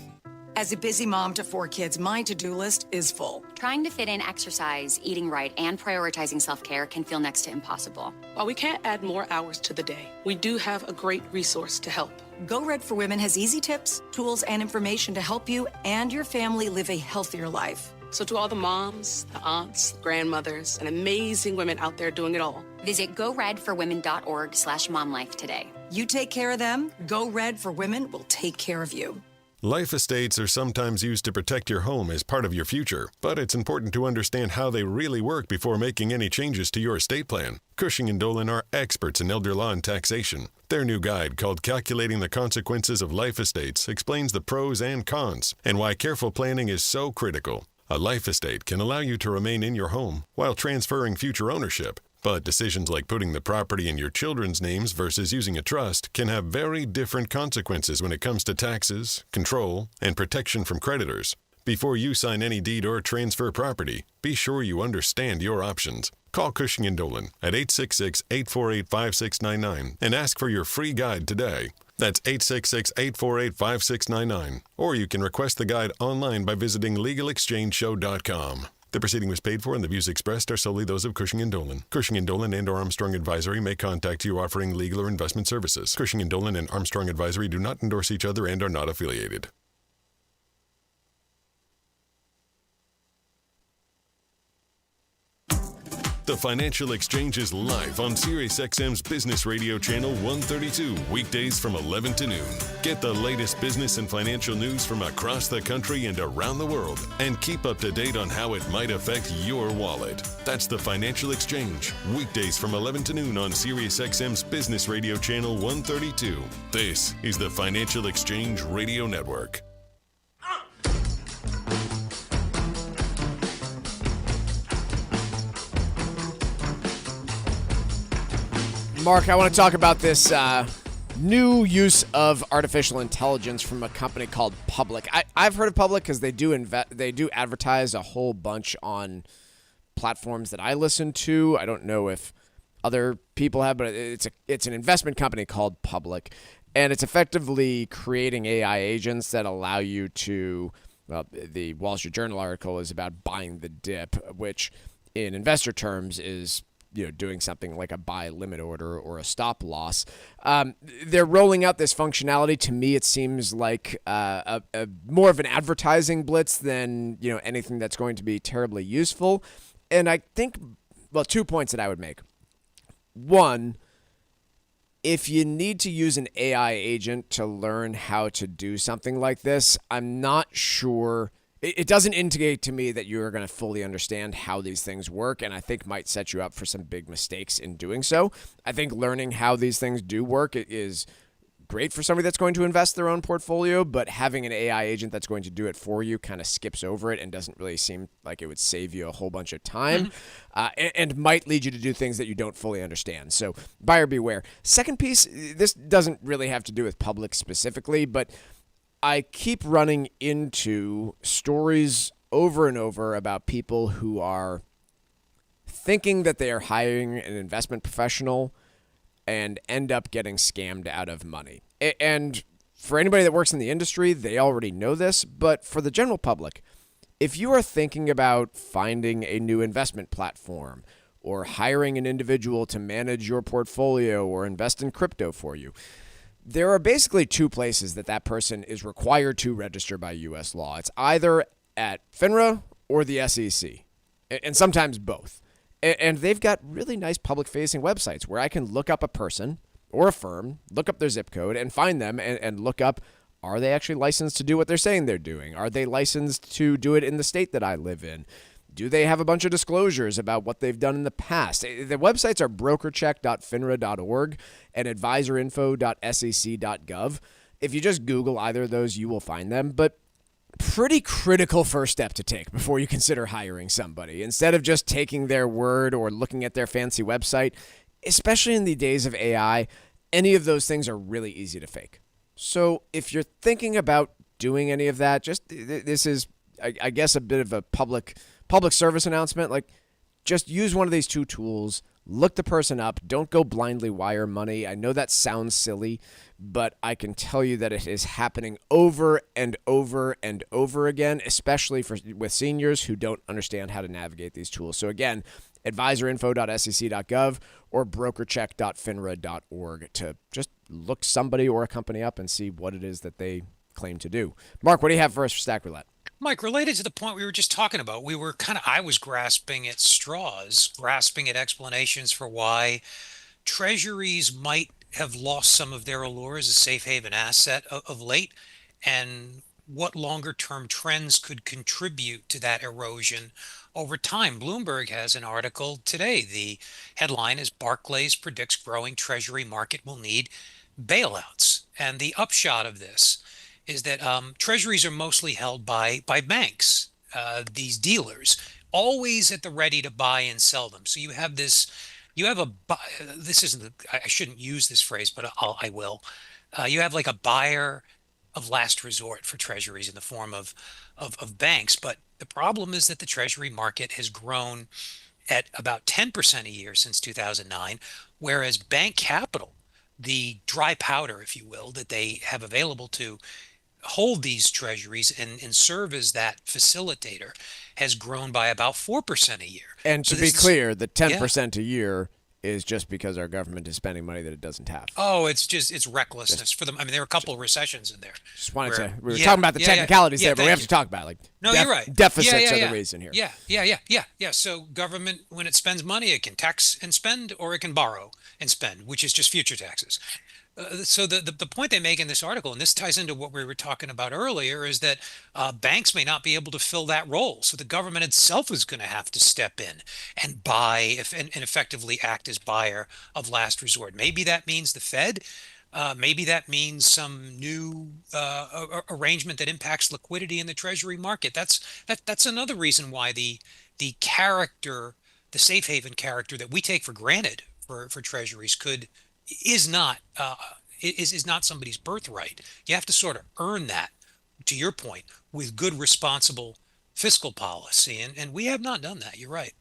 As a busy mom to 4 kids, my to-do list is full. Trying to fit in exercise, eating right, and prioritizing self-care can feel next to impossible. While we can't add more hours to the day, we do have a great resource to help. Go Red for Women has easy tips, tools, and information to help you and your family live a healthier life. So to all the moms, the aunts, the grandmothers, and amazing women out there doing it all, visit goredforwomen.org/momlife today. You take care of them, Go Red for Women will take care of you. Life estates are sometimes used to protect your home as part of your future, but it's important to understand how they really work before making any changes to your estate plan. Cushing & Dolan are experts in elder law and taxation. Their new guide, called Calculating the Consequences of Life Estates, explains the pros and cons and why careful planning is so critical. A life estate can allow you to remain in your home while transferring future ownership. But decisions like putting the property in your children's names versus using a trust can have very different consequences when it comes to taxes, control, and protection from creditors. Before you sign any deed or transfer property, be sure you understand your options. Call Cushing & Dolan at 866-848-5699 and ask for your free guide today. That's 866-848-5699. Or you can request the guide online by visiting LegalExchangeShow.com. The proceeding was paid for and the views expressed are solely those of Cushing & Dolan. Cushing & Dolan and or Armstrong Advisory may contact you offering legal or investment services. Cushing & Dolan and Armstrong Advisory do not endorse each other and are not affiliated. The Financial Exchange is live on SiriusXM's Business Radio Channel 132, weekdays from 11 to noon. Get the latest business and financial news from across the country and around the world, and keep up to date on how it might affect your wallet. That's The Financial Exchange, weekdays from 11 to noon on SiriusXM's Business Radio Channel 132. This is the Financial Exchange Radio Network. Mark, I want to talk about this new use of artificial intelligence from a company called Public. I've heard of Public because they do advertise a whole bunch on platforms that I listen to. I don't know if other people have, but it's an investment company called Public, and it's effectively creating AI agents that allow you to. Well, the Wall Street Journal article is about buying the dip, which in investor terms is doing something like a buy limit order or a stop loss. They're rolling out this functionality. To me, it seems like a more of an advertising blitz than anything that's going to be terribly useful. And I think, 2 points that I would make. One, if you need to use an AI agent to learn how to do something like this, I'm not sure. It doesn't indicate to me that you're going to fully understand how these things work, and I think might set you up for some big mistakes in doing so. I think learning how these things do work is great for somebody that's going to invest their own portfolio, but having an AI agent that's going to do it for you kind of skips over it and doesn't really seem like it would save you a whole bunch of time and might lead you to do things that you don't fully understand. So buyer beware. Second piece, this doesn't really have to do with Public specifically, but I keep running into stories over and over about people who are thinking that they are hiring an investment professional and end up getting scammed out of money. And for anybody that works in the industry, they already know this, but for the general public, if you are thinking about finding a new investment platform or hiring an individual to manage your portfolio or invest in crypto for you, there are basically two places that person is required to register by U.S. law. It's either at FINRA or the SEC, and sometimes both. And they've got really nice public-facing websites where I can look up a person or a firm, look up their zip code, and find them and look up, are they actually licensed to do what they're saying they're doing? Are they licensed to do it in the state that I live in? Do they have a bunch of disclosures about what they've done in the past? The websites are brokercheck.finra.org and advisorinfo.sec.gov. If you just Google either of those, you will find them. But pretty critical first step to take before you consider hiring somebody. Instead of just taking their word or looking at their fancy website, especially in the days of AI, any of those things are really easy to fake. So if you're thinking about doing any of that, this is, I guess, a bit of a public service announcement. Like, just use one of these two tools, look the person up, don't go blindly wire money. I know that sounds silly, but I can tell you that it is happening over and over and over again, especially with seniors who don't understand how to navigate these tools. So again, advisorinfo.sec.gov or brokercheck.finra.org to just look somebody or a company up and see what it is that they claim to do. Mark, what do you have for us for Stack Roulette? Mike, related to the point we were just talking about, I was grasping at straws, grasping at explanations for why treasuries might have lost some of their allure as a safe haven asset of late, and what longer term trends could contribute to that erosion over time. Bloomberg has an article today. The headline is Barclays predicts growing treasury market will need bailouts. And the upshot of this is that treasuries are mostly held by banks, these dealers, always at the ready to buy and sell them. So I shouldn't use this phrase, but I will. You have like a buyer of last resort for treasuries in the form of banks. But the problem is that the treasury market has grown at about 10% a year since 2009, whereas bank capital, the dry powder, if you will, that they have available to hold these treasuries and serve as that facilitator, has grown by about 4% a year. And to be clear, the 10% a year is just because our government is spending money that it doesn't have. Oh, it's recklessness for them. I mean, there are a couple of recessions in there. Just wanted to. We were talking about the technicalities there, but we have to talk about No, you're right. Deficits are the reason here. Yeah. So government, when it spends money, it can tax and spend, or it can borrow and spend, which is just future taxes. So the point they make in this article, and this ties into what we were talking about earlier, is that banks may not be able to fill that role. So the government itself is going to have to step in and buy and effectively act as buyer of last resort. Maybe that means the Fed. Maybe that means some new arrangement that impacts liquidity in the Treasury market. That's another reason why the character, the safe haven character that we take for granted for Treasuries is not somebody's birthright. You have to sort of earn that, to your point, with good, responsible fiscal policy, and we have not done that. You're right.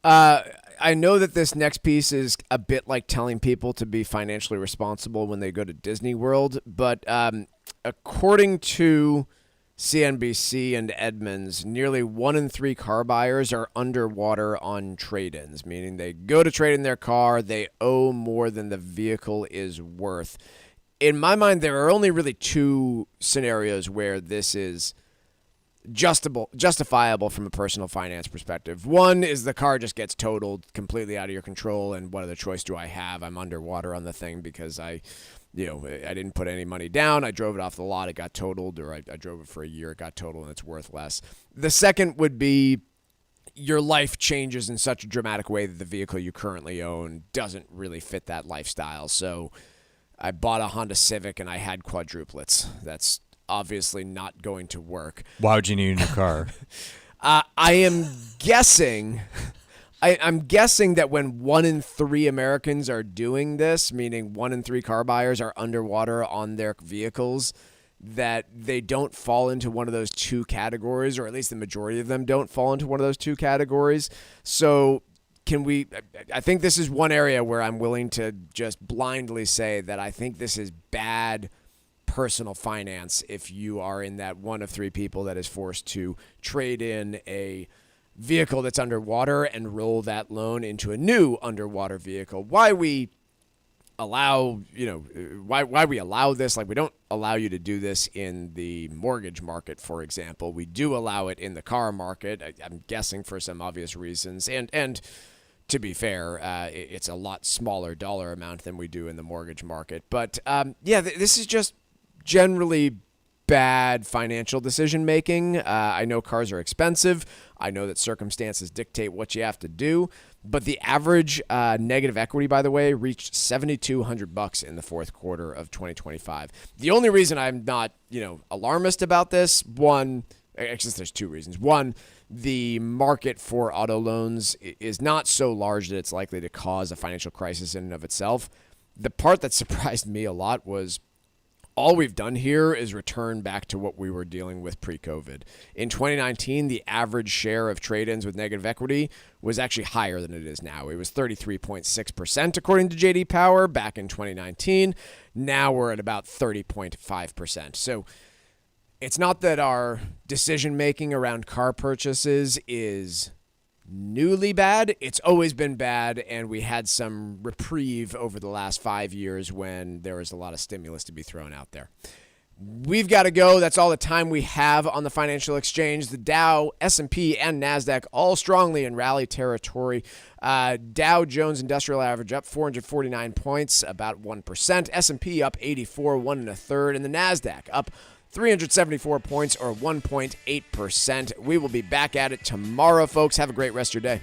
I know that this next piece is a bit like telling people to be financially responsible when they go to Disney World, but according to CNBC and Edmunds, nearly 1 in 3 car buyers are underwater on trade-ins, meaning they go to trade in their car, they owe more than the vehicle is worth. In my mind, there are only really 2 scenarios where this is justifiable from a personal finance perspective. One is the car just gets totaled completely out of your control, and what other choice do I have? I'm underwater on the thing because I didn't put any money down. I drove it off the lot. It got totaled, or I drove it for a year. It got totaled, and it's worth less. The second would be your life changes in such a dramatic way that the vehicle you currently own doesn't really fit that lifestyle. So I bought a Honda Civic, and I had quadruplets. That's obviously not going to work. Why would you need a new car? I'm guessing that when 1 in 3 Americans are doing this, meaning 1 in 3 car buyers are underwater on their vehicles, that they don't fall into one of those 2 categories, or at least the majority of them don't fall into one of those 2 categories. So I think this is one area where I'm willing to just blindly say that I think this is bad personal finance if you are in that 1 of 3 people that is forced to trade in a vehicle that's underwater and roll that loan into a new underwater vehicle. Why we allow this, like we don't allow you to do this in the mortgage market, for example. We do allow it in the car market, I'm guessing for some obvious reasons. And to be fair, it's a lot smaller dollar amount than we do in the mortgage market. But this is just generally bad financial decision making. I know cars are expensive. I know that circumstances dictate what you have to do. But the average negative equity, by the way, reached $7,200 in the fourth quarter of 2025. The only reason I'm not, alarmist about this, actually there's 2 reasons. One, the market for auto loans is not so large that it's likely to cause a financial crisis in and of itself. The part that surprised me a lot was all we've done here is return back to what we were dealing with pre-COVID. In 2019, the average share of trade-ins with negative equity was actually higher than it is now. It was 33.6% according to J.D. Power back in 2019. Now we're at about 30.5%. So it's not that our decision-making around car purchases is newly bad. It's always been bad, and we had some reprieve over the last 5 years when there was a lot of stimulus to be thrown out there. We've got to go. That's all the time we have on the financial exchange. The Dow, S&P, and NASDAQ all strongly in rally territory. Dow Jones Industrial Average up 449 points, about 1%. S&P up 84, 1 1/3, and the NASDAQ up 374 points, or 1.8%. We will be back at it tomorrow, folks. Have a great rest of your day.